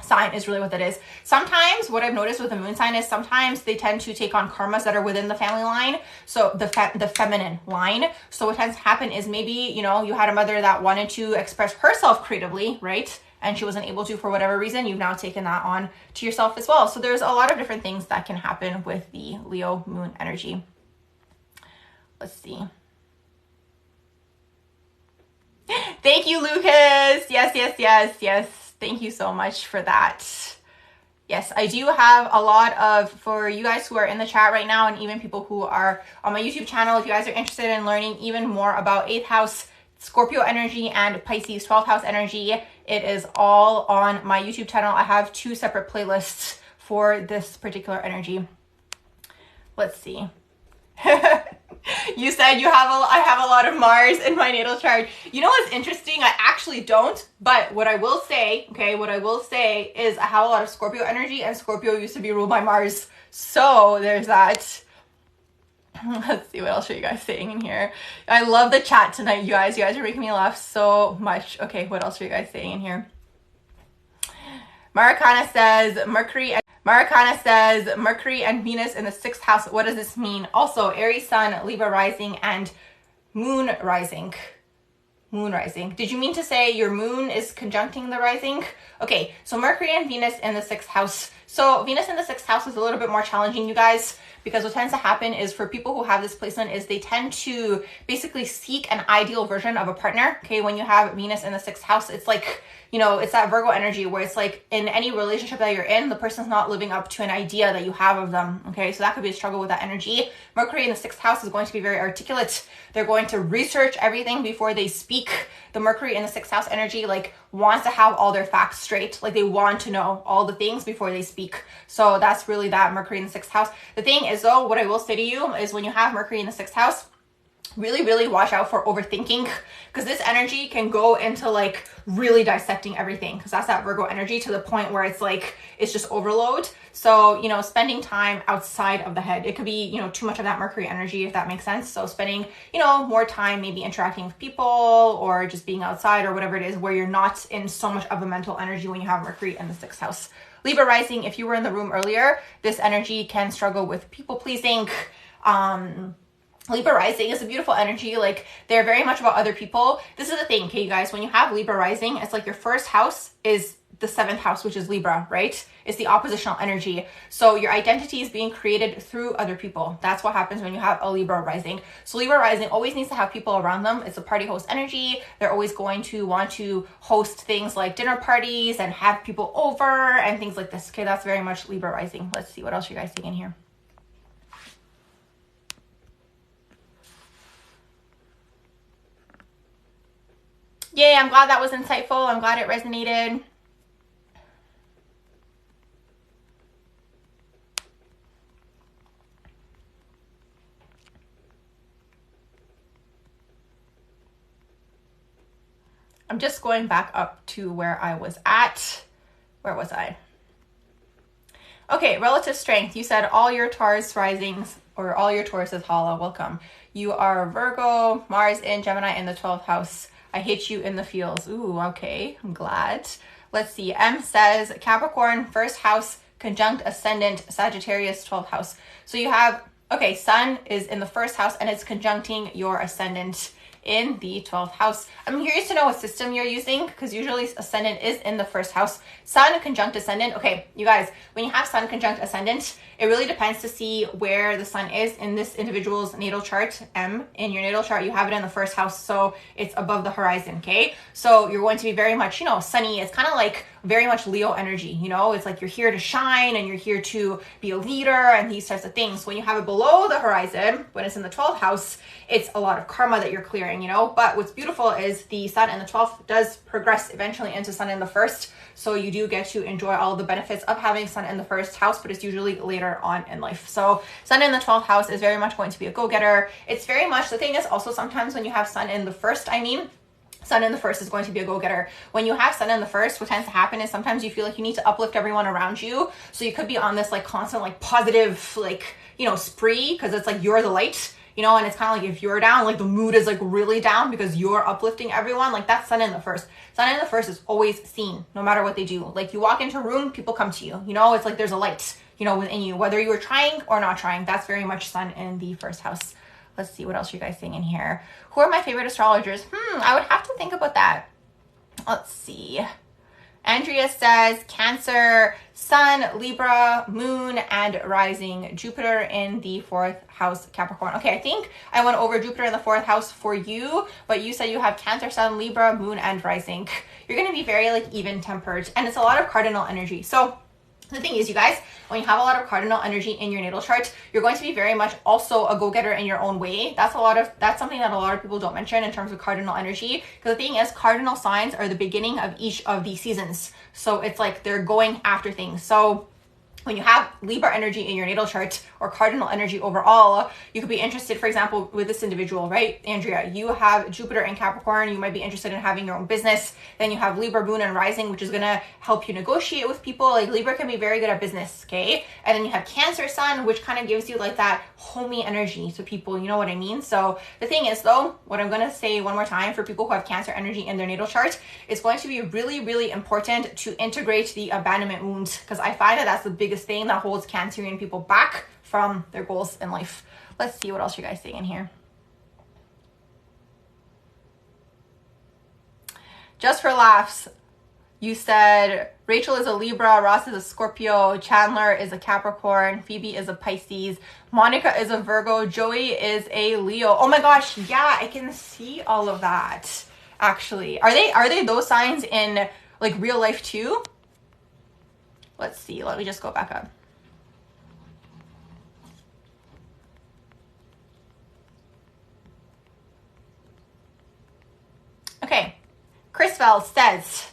sign is really what that is. Sometimes what I've noticed with the moon sign is sometimes they tend to take on karmas that are within the family line, so the feminine line. So what tends to happen is maybe, you know, you had a mother that wanted to express herself creatively, right? And she wasn't able to for whatever reason. You've now taken that on to yourself as well. So there's a lot of different things that can happen with the Leo moon energy. Let's see. Thank you, Lucas. Yes. Thank you so much for that. Yes, I do have a lot of, for you guys who are in the chat right now, and even people who are on my YouTube channel, if you guys are interested in learning even more about 8th house Scorpio energy and Pisces 12th house energy, it is all on my YouTube channel. I have 2 separate playlists for this particular energy. Let's see. You said I have a lot of Mars in my natal chart. You know what's interesting? I actually don't, but what I will say, okay, is I have a lot of Scorpio energy, and Scorpio used to be ruled by Mars. So there's that. Let's see what else are you guys saying in here. I love the chat tonight, you guys. You guys are making me laugh so much. Okay, what else are you guys saying in here? Maracana says Mercury and Venus in the 6th house. What does this mean? Also, Aries sun, Libra rising, and moon rising. Did you mean to say your moon is conjuncting the rising? Okay, so Mercury and Venus in the 6th house. So Venus in the 6th house is a little bit more challenging, you guys, because what tends to happen is for people who have this placement is they tend to basically seek an ideal version of a partner. Okay, when you have Venus in the 6th house, it's like, you know, it's that Virgo energy where it's like in any relationship that you're in, the person's not living up to an idea that you have of them. Okay, so that could be a struggle with that energy. Mercury in the 6th house is going to be very articulate. They're going to research everything before they speak. The Mercury in the 6th house energy like wants to have all their facts straight. Like they want to know all the things before they speak. So that's really that Mercury in the 6th house. The thing is though, what I will say to you is when you have Mercury in the 6th house, really watch out for overthinking, because this energy can go into like really dissecting everything, because that's that Virgo energy to the point where it's like it's just overload. So, you know, spending time outside of the head, it could be, you know, too much of that Mercury energy, if that makes sense. So spending, you know, more time maybe interacting with people or just being outside or whatever it is, where you're not in so much of a mental energy when you have Mercury in the 6th house. Libra rising, if you were in the room earlier, this energy can struggle with people pleasing. Libra rising is a beautiful energy. Like they're very much about other people. This is the thing, okay, you guys, when you have Libra rising, it's like your first house is the 7th house, which is Libra, right? It's the oppositional energy. So your identity is being created through other people. That's what happens when you have a Libra rising. So Libra rising always needs to have people around them. It's a party host energy. They're always going to want to host things like dinner parties and have people over and things like this. Okay, that's very much Libra rising. Let's see what else you guys think in here. Yay, I'm glad that was insightful. I'm glad it resonated. I'm just going back up to where I was at. Where was I? Okay, relative strength. You said all your Taurus risings or all your Tauruses, Hala, welcome. You are Virgo, Mars in Gemini in the 12th house. I hate you in the feels. Ooh, okay, I'm glad. Let's see. M says Capricorn, 1st house, conjunct ascendant, Sagittarius, 12th house. So you have, okay, Sun is in the 1st house and it's conjuncting your ascendant in the 12th house. I'm curious to know what system you're using, because usually ascendant is in the 1st house. Sun conjunct ascendant. Okay, you guys, when you have Sun conjunct ascendant, it really depends to see where the Sun is in this individual's natal chart. M, in your natal chart, you have it in the 1st house, so it's above the horizon, okay? So you're going to be very much, you know, sunny. It's kind of like very much Leo energy, you know? It's like you're here to shine and you're here to be a leader and these types of things. When you have it below the horizon, when it's in the 12th house, it's a lot of karma that you're clearing, you know? But what's beautiful is the sun in the 12th does progress eventually into sun in the 1st. So you do get to enjoy all the benefits of having sun in the 1st house, but it's usually later on in life. So sun in the 12th house is very much going to be a go-getter. It's very much, the thing is also sometimes when you have sun in the 1st, sun in the 1st is going to be a go-getter. When you have sun in the 1st, what tends to happen is sometimes you feel like you need to uplift everyone around you. So you could be on this like constant like positive like, you know, spree, because it's like you're the light, you know, and it's kind of like if you're down, like the mood is like really down because you're uplifting everyone. Like that's sun in the 1st. Sun in the 1st is always seen no matter what they do. Like you walk into a room, people come to you, you know, it's like there's a light, you know, within you, whether you were trying or not trying. That's very much sun in the 1st house. Let's see what else you guys saying in here. Who are my favorite astrologers? I would have to think about that. Let's see. Andrea says Cancer, Sun, Libra, Moon, and Rising. Jupiter in the 4th house, Capricorn. Okay, I think I went over Jupiter in the 4th house for you, but you said you have Cancer, Sun, Libra, Moon, and Rising. You're going to be very like even-tempered, and it's a lot of cardinal energy. So the thing is, you guys, when you have a lot of cardinal energy in your natal chart, you're going to be very much also a go-getter in your own way. That's something that a lot of people don't mention in terms of cardinal energy. Because the thing is, cardinal signs are the beginning of each of the seasons. So it's like they're going after things. So when you have Libra energy in your natal chart or cardinal energy overall, you could be interested, for example, with this individual, right? Andrea, you have Jupiter in Capricorn. You might be interested in having your own business. Then you have Libra, Moon, and Rising, which is going to help you negotiate with people. Like Libra can be very good at business, okay? And then you have Cancer Sun, which kind of gives you like that homey energy to people. You know what I mean? So the thing is, though, what I'm going to say one more time for people who have Cancer energy in their natal chart, it's going to be really, really important to integrate the abandonment wound, because I find that that's the biggest thing that holds Cancerian people back from their goals in life. Let's see what else you guys saying in here. Just for laughs, you said Rachel is a Libra, Ross is a Scorpio, Chandler is a Capricorn, Phoebe is a Pisces, Monica is a Virgo, Joey is a Leo. Oh my gosh, yeah, I can see all of that. Actually, are they those signs in like real life too? Let's see. Let me just go back up. Okay. Chrisvel says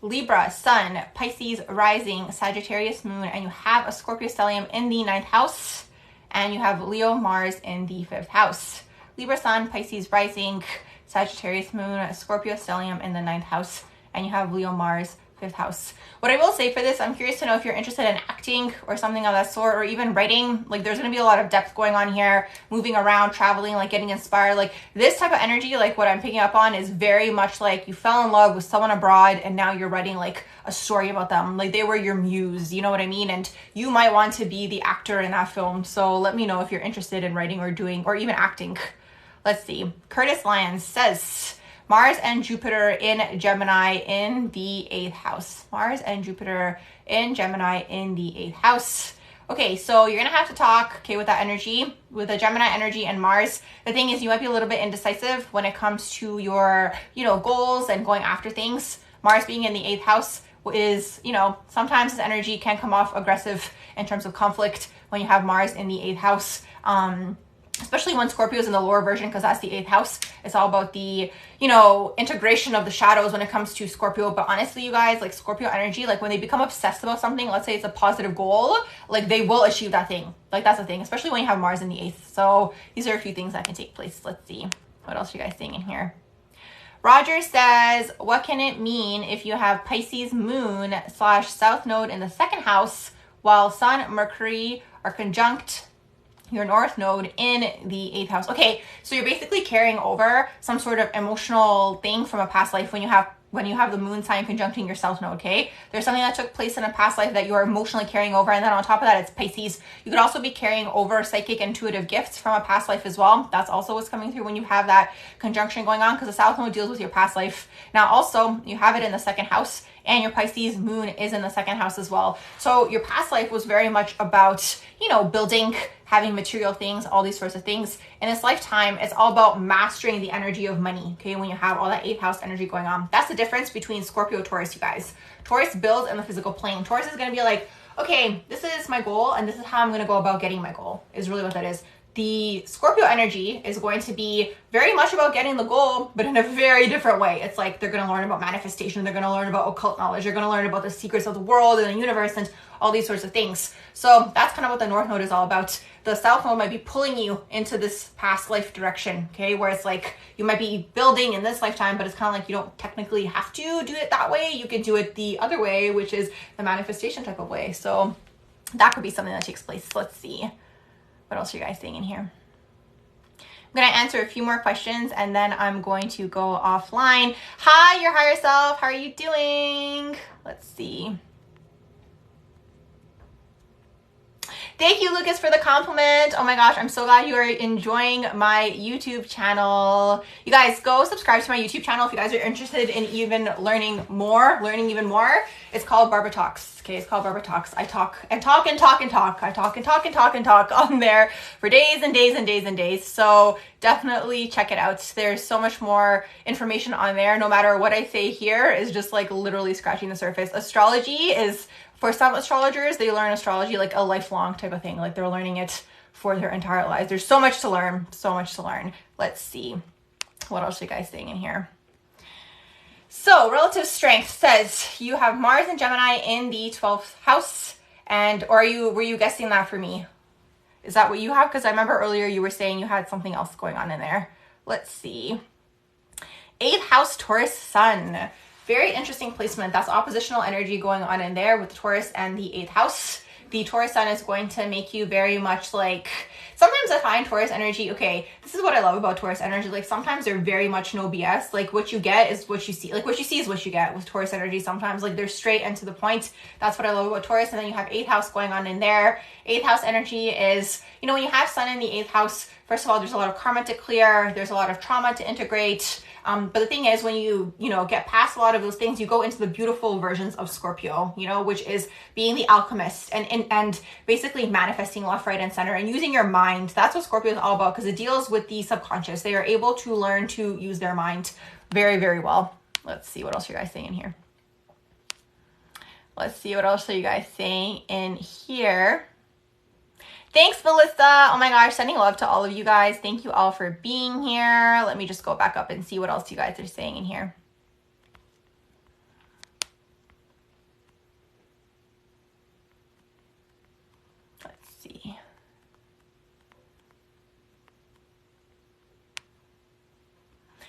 Libra, Sun, Pisces, Rising, Sagittarius, Moon, and you have a Scorpio stellium in the 9th house, and you have Leo, Mars in the 5th house. Libra, Sun, Pisces, Rising, Sagittarius, Moon, Scorpio stellium in the 9th house, and you have Leo, Mars, 5th house. What I will say for this, I'm curious to know if you're interested in acting or something of that sort, or even writing. Like there's going to be a lot of depth going on here, moving around, traveling, like getting inspired. Like this type of energy, like what I'm picking up on is very much like you fell in love with someone abroad and now you're writing like a story about them. Like they were your muse, you know what I mean? And you might want to be the actor in that film. So let me know if you're interested in writing or doing, or even acting. Let's see. Curtis Lyons says Mars and Jupiter in Gemini in the 8th house. Mars and Jupiter in Gemini in the 8th house. Okay, so you're going to have to talk, okay, with that energy, with the Gemini energy and Mars. The thing is, you might be a little bit indecisive when it comes to your, you know, goals and going after things. Mars being in the 8th house is, you know, sometimes this energy can come off aggressive in terms of conflict when you have Mars in the 8th house. Especially when Scorpio is in the lower version, because that's the 8th house. It's all about the, you know, integration of the shadows when it comes to Scorpio. But honestly, you guys, like Scorpio energy, like when they become obsessed about something, let's say it's a positive goal, like they will achieve that thing. Like that's the thing, especially when you have Mars in the 8th. So these are a few things that can take place. Let's see. What else are you guys seeing in here? Roger says, what can it mean if you have Pisces moon / south node in the 2nd house while Sun, Mercury are conjunct your north node in the 8th house? Okay, so you're basically carrying over some sort of emotional thing from a past life when you have the moon sign conjuncting your south node, okay? There's something that took place in a past life that you are emotionally carrying over, and then on top of that, it's Pisces. You could also be carrying over psychic intuitive gifts from a past life as well. That's also what's coming through when you have that conjunction going on, because the south node deals with your past life. Now also, you have it in the 2nd house and your Pisces moon is in the second house as well. So your past life was very much about, you know, building, having material things, all these sorts of things. In this lifetime, it's all about mastering the energy of money, okay? When you have all that 8th house energy going on. That's the difference between Scorpio, Taurus, you guys. Taurus builds in the physical plane. Taurus is going to be like, okay, this is my goal and this is how I'm going to go about getting my goal, is really what that is. The Scorpio energy is going to be very much about getting the goal, but in a very different way. It's like they're going to learn about manifestation. They're going to learn about occult knowledge. They're going to learn about the secrets of the world and the universe and all these sorts of things. So that's kind of what the North Node is all about. The South Node might be pulling you into this past life direction, okay? Where it's like you might be building in this lifetime, but it's kind of like you don't technically have to do it that way. You can do it the other way, which is the manifestation type of way. So that could be something that takes place. Let's see. What else are you guys saying in here? I'm going to answer a few more questions and then I'm going to go offline. Hi, your higher self. How are you doing? Let's see. Thank you, Lucas, for the compliment. Oh my gosh, I'm so glad you are enjoying my YouTube channel. You guys, go subscribe to my YouTube channel if you guys are interested in even learning even more. It's called Barbara Talks. Okay, it's called Barbara Talks. I talk and talk and talk and talk. I talk and talk and talk and talk on there for days and days and days and days. So definitely check it out. There's so much more information on there. No matter what I say here is just like literally scratching the surface. Astrology is, for some astrologers, they learn astrology like a lifelong type of thing. Like they're learning it for their entire lives. There's so much to learn, so much to learn. Let's see. What else are you guys saying in here? So relative strength says you have Mars and Gemini in the 12th house. And were you guessing that for me? Is that what you have? Because I remember earlier you were saying you had something else going on in there. Let's see. 8th house Taurus sun. Very interesting placement. That's oppositional energy going on in there with the Taurus and the 8th house. The Taurus sun is going to make you very much like, sometimes I find Taurus energy, okay, this is what I love about Taurus energy. Like sometimes they're very much no BS. Like what you get is what you see. Like what you see is what you get with Taurus energy. Sometimes like they're straight and to the point. That's what I love about Taurus. And then you have 8th house going on in there. 8th house energy is, you know, when you have sun in the 8th house, first of all, there's a lot of karma to clear. There's a lot of trauma to integrate. But the thing is, when you get past a lot of those things, you go into the beautiful versions of Scorpio, which is being the alchemist and basically manifesting left, right, and center and using your mind. That's what Scorpio is all about because it deals with the subconscious. They are able to learn to use their mind very, very well. Let's see what else you guys saying in here. Let's see what else are you guys saying in here. Thanks, Melissa. Oh my gosh, sending love to all of you guys. Thank you all for being here. Let me just go back up and see what else you guys are saying in here. Let's see.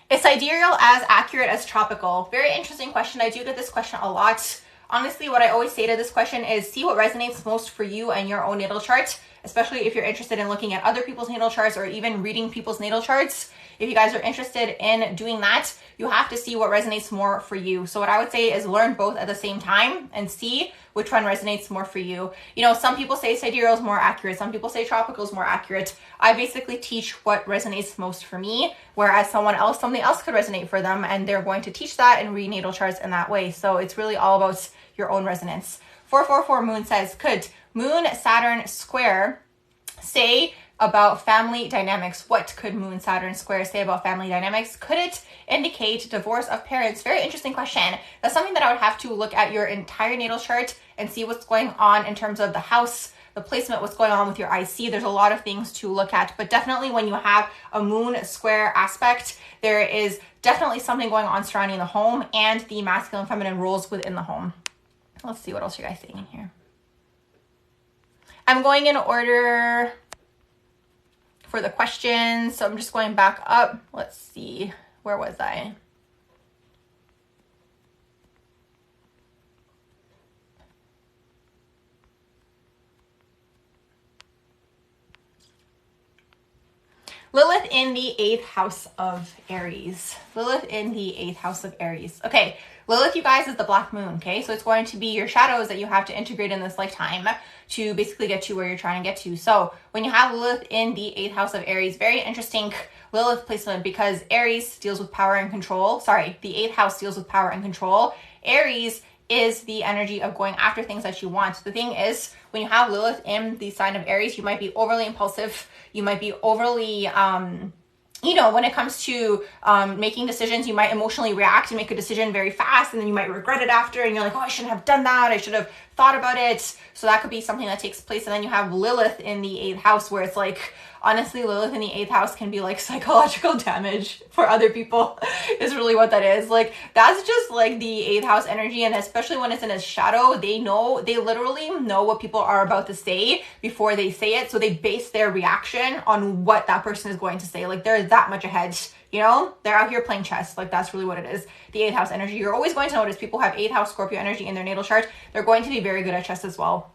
Is sidereal as accurate as tropical? Very interesting question. I do get this question a lot. Honestly, what I always say to this question is see what resonates most for you and your own natal chart, especially if you're interested in looking at other people's natal charts or even reading people's natal charts. If you guys are interested in doing that, you have to see what resonates more for you. So what I would say is learn both at the same time and see which one resonates more for you. Some people say sidereal is more accurate. Some people say tropical is more accurate. I basically teach what resonates most for me, whereas something else could resonate for them, and they're going to teach that and read natal charts in that way. So it's really all about your own resonance. 444 Moon says, could Moon Saturn square say about family dynamics? What could Moon Saturn square say about family dynamics? Could it indicate divorce of parents? Very interesting question. That's something that I would have to look at your entire natal chart and see what's going on in terms of the house, the placement, what's going on with your IC. There's a lot of things to look at, but definitely when you have a moon square aspect, there is definitely something going on surrounding the home and the masculine and feminine roles within the home. Let's see what else you guys saying in here. I'm going in order for the questions, so I'm just going back up. Let's see, where was I? Lilith in the 8th house of Aries. Lilith in the 8th house of Aries. Okay, Lilith, you guys, is the black moon, okay? So it's going to be your shadows that you have to integrate in this lifetime to basically get you where you're trying to get to. So when you have Lilith in the 8th house of Aries, very interesting Lilith placement because Aries deals with power and control. Sorry, the 8th house deals with power and control. Aries is the energy of going after things that you want. The thing is, when you have Lilith in the sign of Aries, you might be overly impulsive. You might be overly, you know, when it comes to making decisions, you might emotionally react and make a decision very fast, and then you might regret it after, and you're like, oh, I shouldn't have done that. I should have thought about it. So that could be something that takes place. And then you have Lilith in the 8th house, where it's like, honestly, Lilith in the 8th house can be like psychological damage for other people is really what that is. Like, that's just like the 8th house energy. And especially when it's in a shadow, they literally know what people are about to say before they say it. So they base their reaction on what that person is going to say. Like, they're that much ahead, you know? They're out here playing chess. Like, that's really what it is. The 8th house energy. You're always going to notice people have 8th house Scorpio energy in their natal chart. They're going to be very good at chess as well.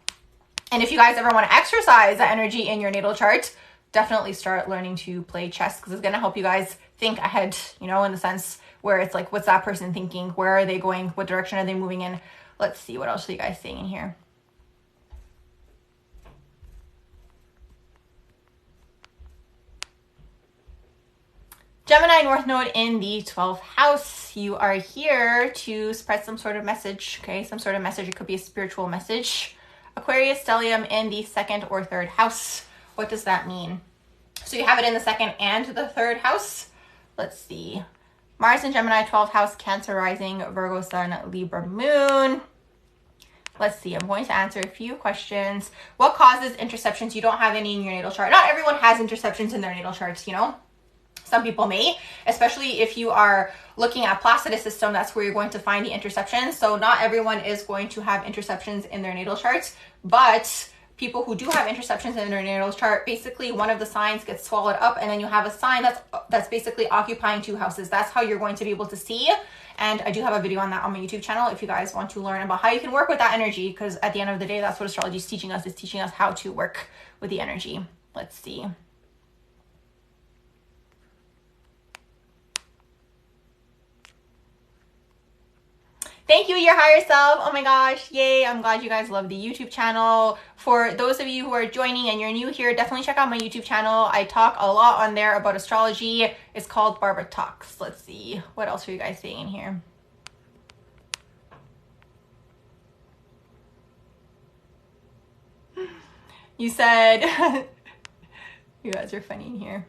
And if you guys ever want to exercise that energy in your natal chart, definitely start learning to play chess, because it's going to help you guys think ahead, you know, in the sense where it's like, what's that person thinking? Where are they going? What direction are they moving in? Let's see, what else are you guys saying in here? Gemini North Node in the 12th house. You are here to spread some sort of message, okay? Some sort of message. It could be a spiritual message. Aquarius stellium in the 2nd or 3rd house. What does that mean? So you have it in the 2nd and the 3rd house. Let's see. Mars in Gemini, 12th house, Cancer rising, Virgo sun, Libra moon. Let's see. I'm going to answer a few questions. What causes interceptions? You don't have any in your natal chart. Not everyone has interceptions in their natal charts, you know? Some people may, especially if you are looking at Placidus system, that's where you're going to find the interceptions. So not everyone is going to have interceptions in their natal charts, but people who do have interceptions in their natal chart, basically one of the signs gets swallowed up, and then you have a sign that's basically occupying 2 houses. That's how you're going to be able to see. And I do have a video on that on my YouTube channel if you guys want to learn about how you can work with that energy, because at the end of the day, that's what astrology is teaching us how to work with the energy. Let's see. Thank you, your higher self. Oh my gosh, yay. I'm glad you guys love the YouTube channel. For those of you who are joining and you're new here, definitely check out my YouTube channel. I talk a lot on there about astrology. It's called Barbara Talks. Let's see. What else are you guys saying in here? You said, you guys are funny in here.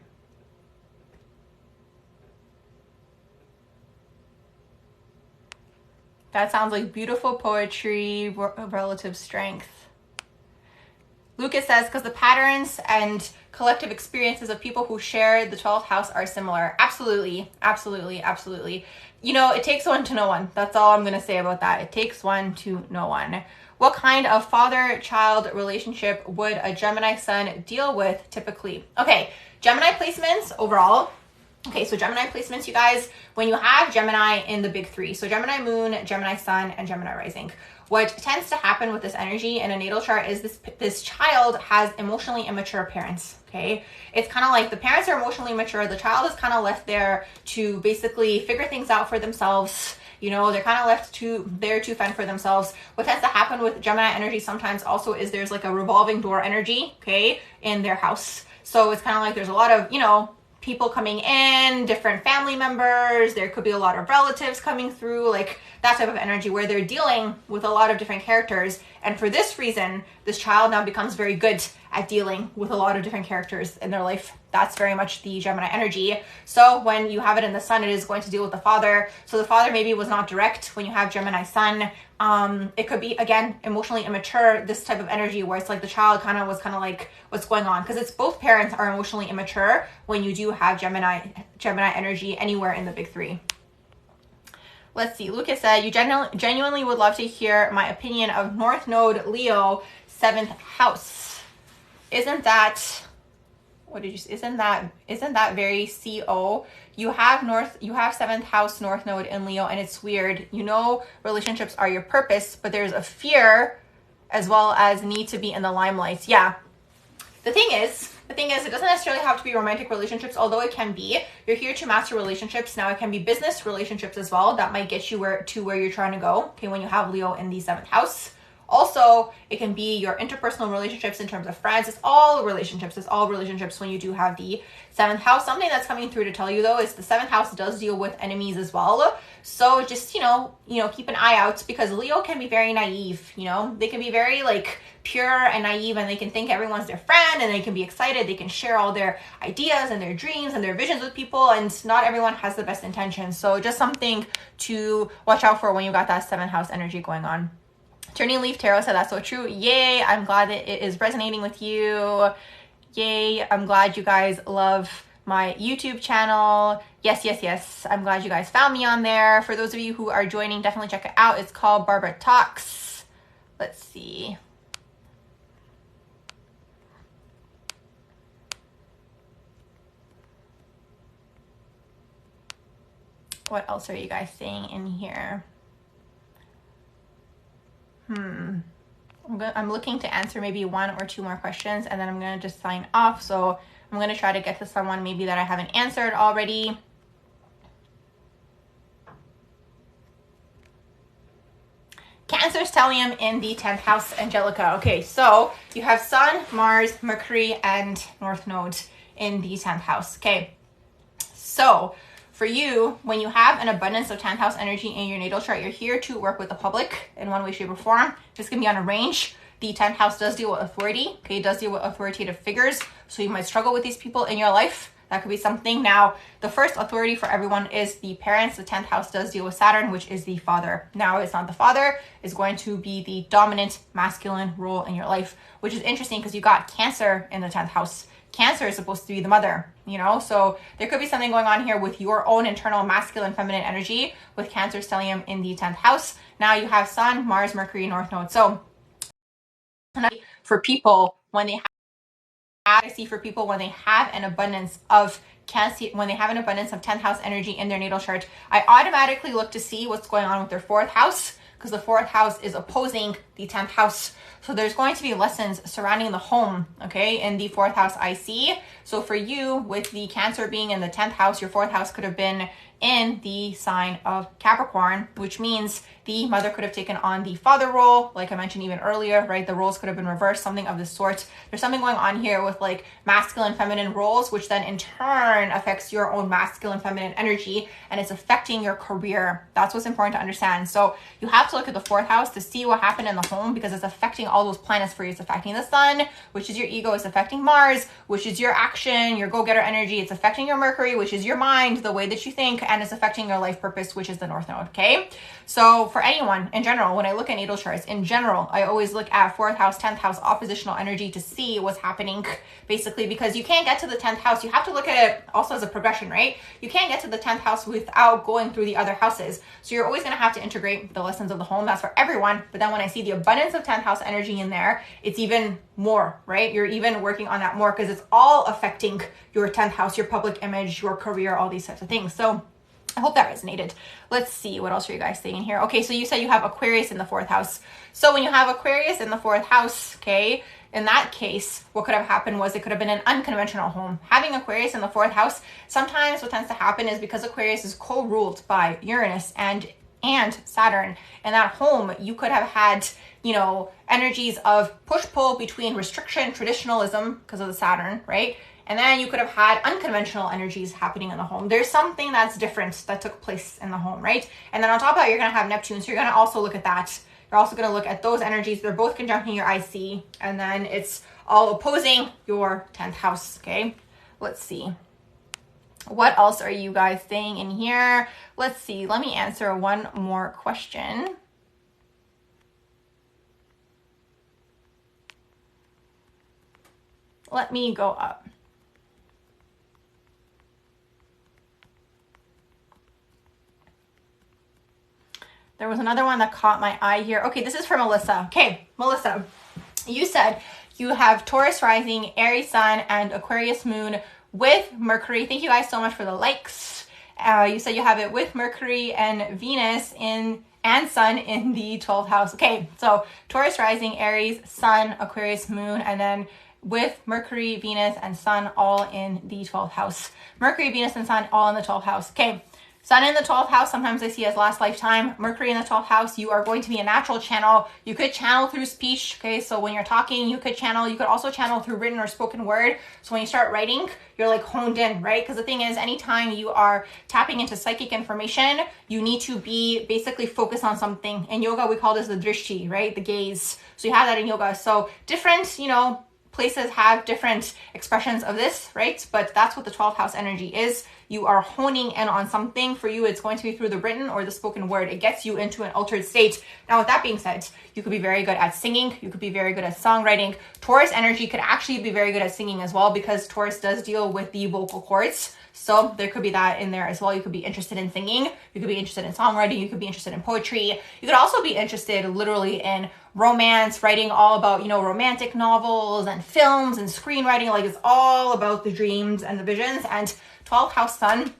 That sounds like beautiful poetry, relative strength. Lucas says, because the patterns and collective experiences of people who share the 12th house are similar. Absolutely, absolutely, absolutely. You know, it takes one to know one. That's all I'm going to say about that. It takes one to know one. What kind of father-child relationship would a Gemini sun deal with typically? Okay, Gemini placements overall. Okay, so Gemini placements, you guys, when you have Gemini in the big 3, so Gemini moon, Gemini sun, and Gemini rising, what tends to happen with this energy in a natal chart is this child has emotionally immature parents, okay? It's kind of like the parents are emotionally immature, the child is kind of left there to basically figure things out for themselves. You know, they're kind of left there to fend for themselves. What tends to happen with Gemini energy sometimes also is there's like a revolving door energy, okay, in their house. So it's kind of like there's a lot of, you know, people coming in, different family members, there could be a lot of relatives coming through, like that type of energy where they're dealing with a lot of different characters. And for this reason, this child now becomes very good at dealing with a lot of different characters in their life. That's very much the Gemini energy. So when you have it in the sun, it is going to deal with the father. So the father maybe was not direct when you have Gemini sun. It could be, again, emotionally immature, this type of energy where it's like the child was kind of like, what's going on? Because it's both parents are emotionally immature when you do have Gemini energy anywhere in the big 3. Let's see. Lucas said, you genuinely would love to hear my opinion of North Node Leo 7th house. Isn't that, what did you say? Isn't that very CO? You have 7th house North Node in Leo, and it's weird. You know, relationships are your purpose, but there's a fear as well as need to be in the limelight. Yeah. The thing is, it doesn't necessarily have to be romantic relationships, although it can be. You're here to master relationships. Now it can be business relationships as well. That might get you where you're trying to go. Okay, when you have Leo in the 7th house. Also, it can be your interpersonal relationships in terms of friends. It's all relationships. It's all relationships when you do have the 7th house. Something that's coming through to tell you though is the 7th house does deal with enemies as well. So just, keep an eye out, because Leo can be very naive, they can be very like pure and naive, and they can think everyone's their friend, and they can be excited. They can share all their ideas and their dreams and their visions with people, and not everyone has the best intentions. So just something to watch out for when you got that 7th house energy going on. Turning Leaf Tarot said that's so true. Yay, I'm glad that it is resonating with you. Yay, I'm glad you guys love my YouTube channel. Yes. I'm glad you guys found me on there. For those of you who are joining, definitely check it out. It's called Barbara Talks. Let's see. What else are you guys saying in here? I'm looking to answer maybe 1 or 2 more questions, and then I'm going to just sign off. So I'm going to try to get to someone maybe that I haven't answered already. Cancer stellium in the 10th house, Angelica. Okay, so you have Sun, Mars, Mercury, and North Node in the 10th house. Okay, so for you, when you have an abundance of 10th house energy in your natal chart, you're here to work with the public in one way, shape, or form. This can be on a range. The 10th house does deal with authority. Okay, it does deal with authoritative figures. So you might struggle with these people in your life. That could be something. Now, the first authority for everyone is the parents. The 10th house does deal with Saturn, which is the father. Now, it's not the father. It's going to be the dominant masculine role in your life, which is interesting because you got Cancer in the 10th house. Cancer is supposed to be the mother, so there could be something going on here with your own internal masculine, feminine energy with Cancer stellium in the 10th house. Now you have Sun, Mars, Mercury, North Node. So for people, when they have an abundance of Cancer, when they have an abundance of 10th house energy in their natal chart, I automatically look to see what's going on with their 4th house, because the 4th house is opposing the 10th house. So there's going to be lessons surrounding the home, okay, in the 4th house I see. So for you, with the Cancer being in the 10th house, your 4th house could have been in the sign of Capricorn, which means the mother could have taken on the father role, like I mentioned even earlier, right? The roles could have been reversed, something of the sort. There's something going on here with like masculine, feminine roles, which then in turn affects your own masculine, feminine energy, and it's affecting your career. That's what's important to understand. So you have to look at the 4th house to see what happened in the home, because it's affecting all those planets for you. It's affecting the Sun, which is your ego. It's affecting Mars, which is your action, your go-getter energy. It's affecting your Mercury, which is your mind, the way that you think, and it's affecting your life purpose, which is the North Node, okay? So for anyone in general, when I look at natal charts in general, I always look at 4th house, 10th house oppositional energy to see what's happening, basically, because you can't get to the 10th house. You have to look at it also as a progression, right? You can't get to the 10th house without going through the other houses. So you're always going to have to integrate the lessons of the home. That's for everyone. But then when I see the abundance of 10th house energy in there, it's even more, right? You're even working on that more, because it's all affecting your 10th house, your public image, your career, all these types of things. So I hope that resonated. Let's see, what else are you guys saying here? Okay, so you said you have Aquarius in the 4th house. So when you have Aquarius in the 4th house, okay, in that case, what could have happened was it could have been an unconventional home. Having Aquarius in the 4th house, sometimes what tends to happen is because Aquarius is co-ruled by Uranus and Saturn, in that home, you could have had, energies of push-pull between restriction, traditionalism, because of the Saturn, right? And then you could have had unconventional energies happening in the home. There's something that's different that took place in the home, right? And then on top of that, you're going to have Neptune. So you're going to also look at that. You're also going to look at those energies. They're both conjuncting your IC. And then it's all opposing your 10th house, okay? Let's see. What else are you guys saying in here? Let's see. Let me answer one more question. Let me go up. There was another one that caught my eye here. Okay, this is for Melissa. Okay, Melissa, you said you have Taurus rising, Aries sun, and Aquarius moon with Mercury. Thank you guys so much for the likes. You said you have it with Mercury and Venus and sun in the 12th house. Okay, so Taurus rising, Aries, sun, Aquarius moon, and then with Mercury, Venus, and sun all in the 12th house. Mercury, Venus, and sun all in the 12th house. Okay, Sun in the 12th house, sometimes I see as last lifetime. Mercury in the 12th house, you are going to be a natural channel. You could channel through speech, okay? So when you're talking, you could channel. You could also channel through written or spoken word. So when you start writing, you're like honed in, right? Because the thing is, anytime you are tapping into psychic information, you need to be basically focused on something. In yoga, we call this the drishti, right? The gaze. So you have that in yoga. So different, you know, places have different expressions of this, right? But that's what the 12th house energy is. You are honing in on something. For you, it's going to be through the written or the spoken word. It gets you into an altered state. Now, with that being said, you could be very good at singing. You could be very good at songwriting. Taurus energy could actually be very good at singing as well, because Taurus does deal with the vocal cords. So there could be that in there as well. You could be interested in singing. You could be interested in songwriting. You could be interested in poetry. You could also be interested literally in romance, writing all about, you know, romantic novels and films and screenwriting. Like, it's all about the dreams and the visions. And 12th house sun,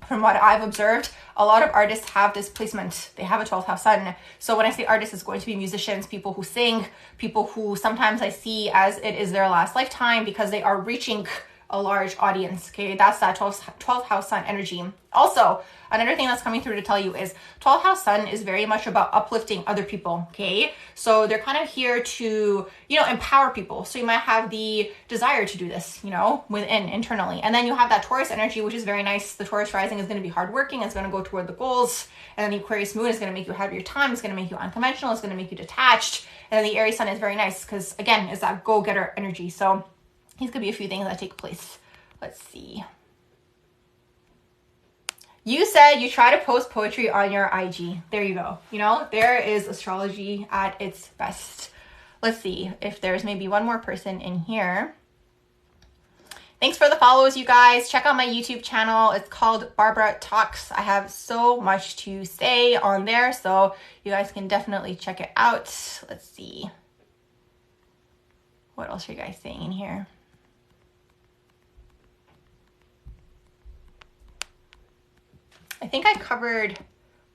from what I've observed, a lot of artists have this placement. They have a 12th house sun. So when I say artists, it's going to be musicians, people who sing, people who sometimes I see as it is their last lifetime because they are reaching a large audience. Okay, that's that 12th house sun energy. Also, another thing that's coming through to tell you is 12th house sun is very much about uplifting other people. Okay, so they're kind of here to, you know, empower people. So you might have the desire to do this, you know, internally. And then you have that Taurus energy, which is very nice. The Taurus rising is going to be hardworking. It's going to go toward the goals. And then the Aquarius moon is going to make you ahead of your time. It's going to make you unconventional. It's going to make you detached. And then the Aries sun is very nice because, again, it's that go-getter energy. So these could be a few things that take place. Let's see. You said you try to post poetry on your IG. There you go. You know, there is astrology at its best. Let's see if there's maybe one more person in here. Thanks for the follows, you guys. Check out my YouTube channel. It's called Barbara Talks. I have so much to say on there, so you guys can definitely check it out. Let's see. What else are you guys saying in here? I think I covered,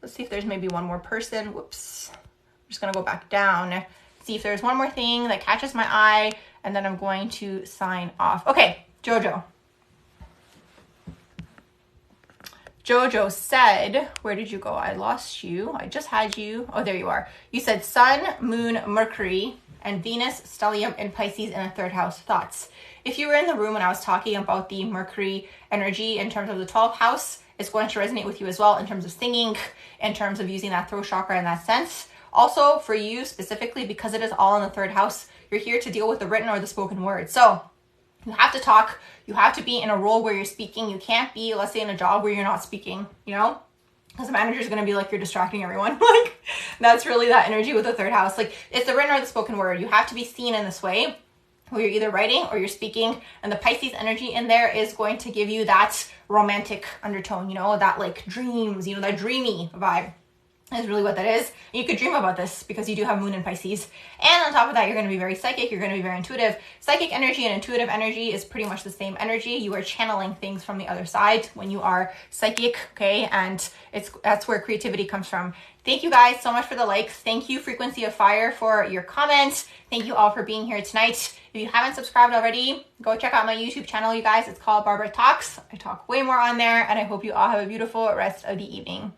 let's see if there's maybe one more person. Whoops. I'm just going to go back down, see if there's one more thing that catches my eye, and then I'm going to sign off. Okay, Jojo. Jojo said, where did you go? I lost you. I just had you. Oh, there you are. You said Sun, Moon, Mercury, and Venus, stellium, and Pisces in the 3rd house. Thoughts? If you were in the room when I was talking about the Mercury energy in terms of the 12th house, it's going to resonate with you as well in terms of singing, in terms of using that throat chakra in that sense. Also, for you specifically, because it is all in the 3rd house, you're here to deal with the written or the spoken word. So you have to talk. You have to be in a role where you're speaking. You can't be, let's say, in a job where you're not speaking, you know? Because the manager is going to be like, you're distracting everyone. Like, that's really that energy with the 3rd house. Like, it's the written or the spoken word. You have to be seen in this way, where you're either writing or you're speaking. And the Pisces energy in there is going to give you that romantic undertone, you know, that like dreams, you know, that dreamy vibe is really what that is. And you could dream about this because you do have moon in Pisces. And on top of that, you're going to be very psychic. You're going to be very intuitive. Psychic energy and intuitive energy is pretty much the same energy. You are channeling things from the other side when you are psychic, okay? And that's where creativity comes from. Thank you guys so much for the likes. Thank you, Frequency of Fire, for your comments. Thank you all for being here tonight. If you haven't subscribed already, go check out my YouTube channel, you guys. It's called Barbara Talks. I talk way more on there, and I hope you all have a beautiful rest of the evening.